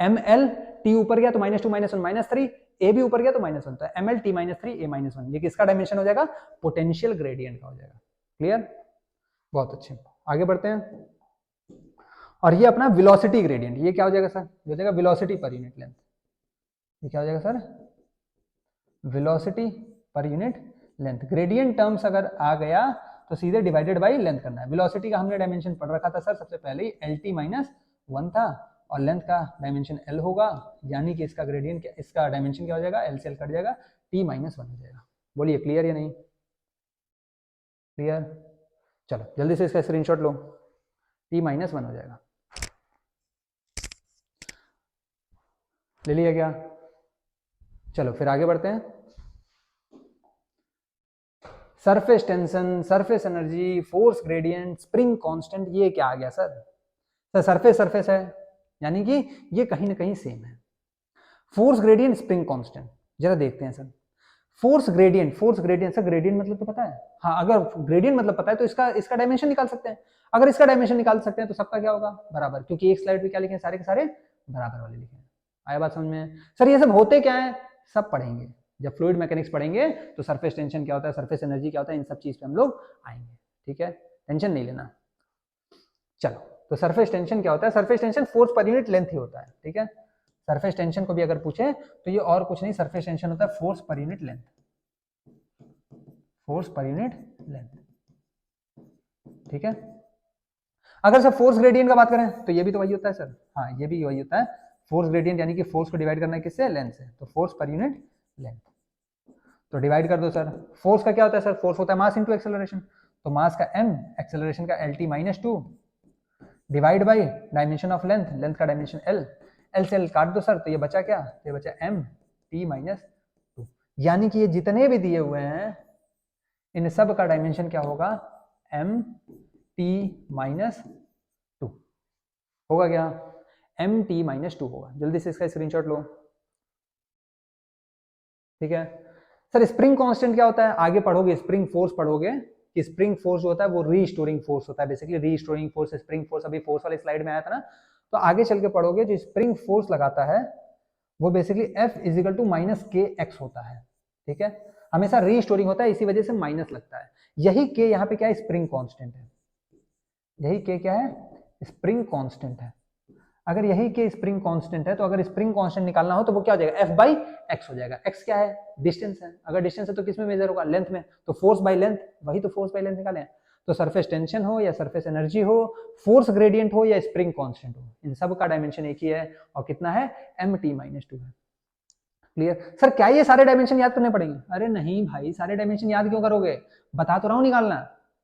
एम एल टी ऊपर गया तो minus two minus one minus three, A भी ऊपर गया तो माइनस वन, तो M L T minus three A minus one. ये किसका डायमेंशन हो जाएगा? पोटेंशियल ग्रेडियंट का हो जाएगा। क्लियर? बहुत अच्छे, आगे बढ़ते हैं। और ये अपना वेलोसिटी ग्रेडियंट, ये क्या हो जाएगा सर? ये हो जाएगा वेलोसिटी पर यूनिट लेंथ। ये क्या हो जाएगा सर? वेलोसिटी पर यूनिट लेंथ। ग्रेडियंट टर्म्स अगर आ गया तो सीधे डिवाइडेड बाई लेंथ करना है। वेलोसिटी का हमने डायमेंशन पढ़ रखा था सर सबसे पहले ही, एल टी माइनस वन था, और लेंथ का डायमेंशन एल होगा, यानी कि इसका ग्रेडियंट क्या, इसका डायमेंशन क्या हो जाएगा? एल से एल कट जाएगा, टी माइनस वन हो जाएगा। बोलिए क्लियर या नहीं? क्लियर? चलो जल्दी से इसका स्क्रीनशॉट लो, टी माइनस वन हो जाएगा। ले लिया क्या? चलो फिर आगे बढ़ते हैं। Surface tension, surface energy, force gradient, spring constant, ये क्या आ गया सर? सर सरफेस सरफेस है, यानी कि ये कहीं ना कहीं सेम है। फोर्स ग्रेडियंट, स्प्रिंग कांस्टेंट, जरा देखते हैं sir. Force gradient sir, gradient मतलब तो पता है? हाँ, अगर ग्रेडियंट मतलब पता है तो इसका डायमेंशन निकाल सकते हैं। अगर इसका डायमेंशन निकाल सकते हैं तो सबका क्या होगा? बराबर, क्योंकि एक स्लाइड पे क्या लिखे हैं? सारे के सारे बराबर वाले लिखे हैं। आया बात समझ में? सर ये सब होते क्या है? सब पढ़ेंगे जब फ्लूइड मैकेनिक्स पढ़ेंगे तो सरफेस टेंशन क्या होता है, सरफेस एनर्जी क्या होता है, इन सब चीज पे हम लोग आएंगे। ठीक है, टेंशन नहीं लेना। चलो, तो सरफेस टेंशन क्या होता है? Surface tension force per unit length ही होता है। ठीक है, सरफेस टेंशन को भी अगर पूछे तो ये और कुछ नहीं, सरफेस टेंशन होता है force per unit length, force per unit length. ठीक है, अगर सर फोर्स ग्रेडियंट का बात करें तो ये भी तो वही होता है सर। हाँ, ये भी वही होता है, फोर्स ग्रेडियंट यानी कि फोर्स को डिवाइड करना है किससे? लेंथ से, तो फोर्स पर यूनिट लेंथ। तो डिवाइड कर दो सर। फोर्स का क्या होता है सर? फोर्स होता है मास इंटू एक्सेलरेशन, तो मास का m, एक्सेलरेशन का lt minus 2, divide by dimension of length, length का डायमेंशन l, l से l काट दो सर, तो ये बचा क्या? तो ये बचा m t माइनस 2। यानी कि ये जितने भी दिए हुए हैं इन सब का डायमेंशन क्या होगा? m t माइनस 2 होगा क्या? m t माइनस 2 होगा। जल्दी से इसका स्क्रीनशॉट लो। ठीक है सर, स्प्रिंग कांस्टेंट क्या होता है? आगे पढ़ोगे, स्प्रिंग फोर्स पढ़ोगे कि स्प्रिंग फोर्स जो होता है वो रीस्टोरिंग फोर्स होता है। Basically restoring force, spring force अभी फोर्स वाली स्लाइड में आया था ना, तो आगे चल के पढ़ोगे जो स्प्रिंग फोर्स लगाता है वो basically F is equal to minus K X होता है। ठीक है, हमेशा रीस्टोरिंग होता है, इसी वजह से माइनस लगता है। यही के यहाँ पे क्या है? स्प्रिंग कांस्टेंट है। यही के क्या है? स्प्रिंग कांस्टेंट है। अगर यही के स्प्रिंग कांस्टेंट है तो अगर स्प्रिंग कांस्टेंट निकालना हो तो वो क्या हो जाएगा? F बाई एक्स हो जाएगा। एक्स क्या है? डिस्टेंस है। अगर डिस्टेंस है तो किस में मेजर होगा? लेंथ में, तो फोर्स बाई लेंथ, वही तो फोर्स बाई लेंथ निकाले हैं। तो सरफेस टेंशन हो या सरफेस एनर्जी हो, फोर्स ग्रेडियंट हो या स्प्रिंग कांस्टेंट हो, इन सब का डायमेंशन एक ही है, और कितना है? mt माइनस 2 है। Clear sir? क्या ये सारे डायमेंशन याद करने पड़ेंगे? अरे नहीं भाई, सारे डायमेंशन याद क्यों करोगे? बता तो रहा हूं निकालना।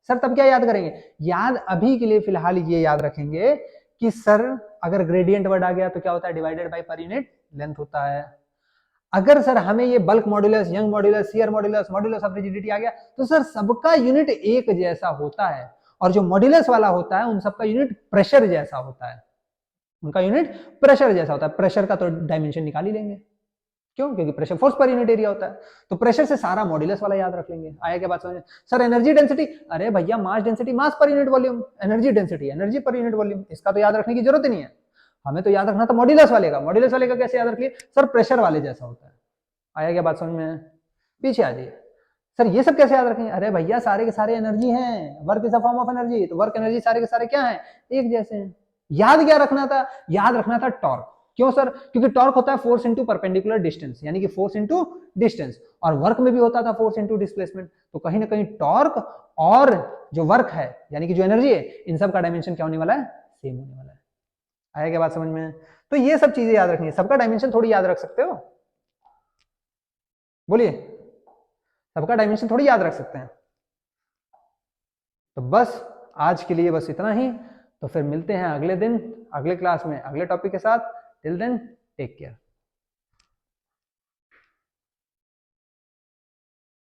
सर तब क्या याद करेंगे? याद अभी के लिए फिलहाल ये याद रखेंगे कि सर अगर ग्रेडियंट वर्ड आ गया तो क्या होता है? Divided by per unit length होता है। अगर सर हमें ये bulk modulus, Young modulus, shear modulus, modulus of rigidity आ गया तो सर सबका यूनिट एक जैसा होता है, और जो मॉड्यूलस वाला होता है उन सबका यूनिट प्रेशर जैसा होता है। उनका यूनिट प्रेशर जैसा होता है। प्रेशर का तो डायमेंशन निकाल ही लेंगे, क्यों? क्योंकि pressure force per unit area होता है, तो प्रेशर से सारा मॉड्यूलस वाला याद रख लेंगे। आया क्या बात समझ? सर एनर्जी डेंसिटी, अरे भैया mass density mass per unit volume, energy density energy per unit volume, इसका तो याद रखने की जरूरत ही नहीं है। हमें तो याद रखना था मॉड्यूलस वाले का। मॉड्यूलस वाले का कैसे याद रख लिए? सर प्रेशर वाले जैसा होता है। आया क्या बात समझ में? पीछे आ जाइए। सर ये सब कैसे याद रखेंगे? अरे भैया सारे के सारे एनर्जी हैं, work is a form of energy, तो वर्क एनर्जी सारे के सारे क्या है? एक जैसे हैं। याद क्या रखना था? याद रखना था टॉर्क। क्यों सर? क्योंकि टॉर्क होता है फोर्स इंटू परपेंडिकुलर डिस्टेंस, यानी कि फोर्स इंटू डिस्टेंस, और वर्क में भी होता था फोर्स इंटू डिस्प्लेसमेंट। तो कहीं ना कहीं टॉर्क और जो वर्क है यानी कि जो एनर्जी है, इन सब का डायमेंशन क्या होने वाला है? सेम होने वाला है। आया क्या बात समझ में? तो ये सब चीजें याद रखनी है। सबका डायमेंशन थोड़ी याद रख सकते हो? बोलिए, सबका डायमेंशन थोड़ी याद रख सकते हैं। तो बस आज के लिए बस इतना ही। तो फिर मिलते हैं अगले दिन, अगले क्लास में, अगले टॉपिक के साथ। Till then take care.